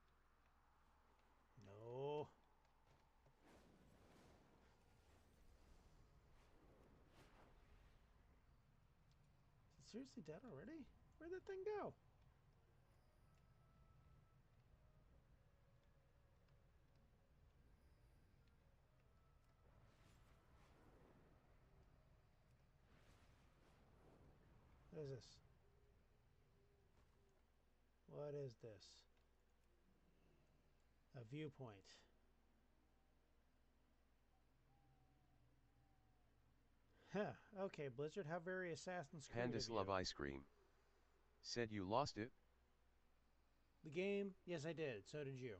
seriously dead already? Where'd that thing go? What is this? What is this? A viewpoint. Huh. Okay, Blizzard, how very Assassin's Creed Pandas of you. love ice cream. Said you lost it? The game? Yes, I did. So did you.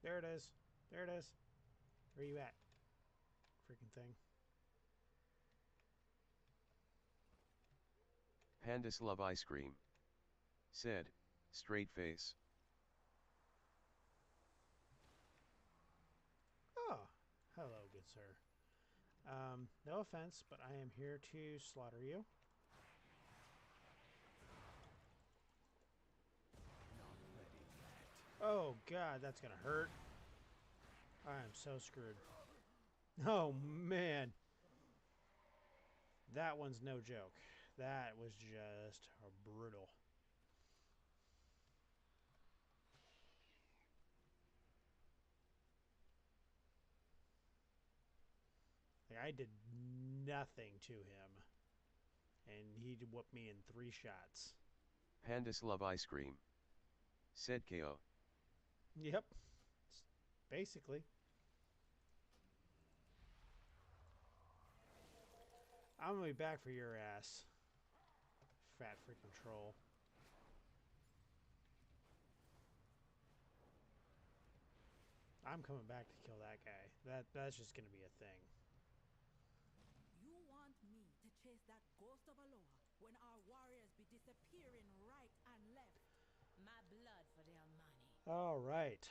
There it is. There it is. Where you at? Freaking thing. Pandas love ice cream. Said, straight face. Oh, hello, good sir. No offense, but I am here to slaughter you. Oh, God, that's gonna hurt. I am so screwed. Oh, man. That one's no joke. That was just brutal. Like, I did nothing to him. And he whooped me in 3 shots. Pandas love ice cream. Said KO. Yep. Basically. I'm gonna be back for your ass. Fat freaking troll. I'm coming back to kill that guy. That's just gonna be a thing. You want me to chase that ghost of Aloha when our warriors be disappearing right and left? My blood for their money. All right.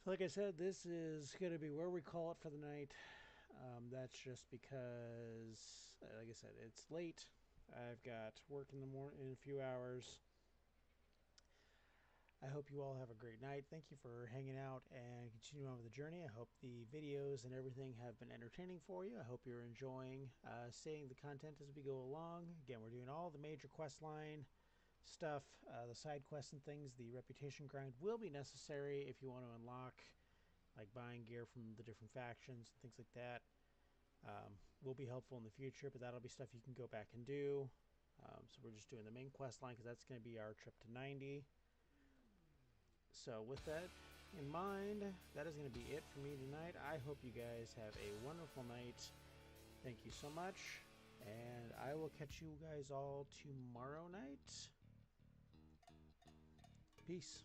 So like I said, this is going to be where we call it for the night. That's just because, like I said, it's late. I've got work in the morning in a few hours. I hope you all have a great night. Thank you for hanging out and continuing on with the journey. I hope the videos and everything have been entertaining for you. I hope you're enjoying seeing the content as we go along. Again, we're doing all the major quest line stuff, the side quests and things. The reputation grind will be necessary if you want to unlock, like buying gear from the different factions and things like that. Will be helpful in the future, but that'll be stuff you can go back and do. So we're just doing the main quest line because that's going to be our trip to 90. So with that in mind, that is going to be it for me tonight. I hope you guys have a wonderful night. Thank you so much, and I will catch you guys all tomorrow night. Peace.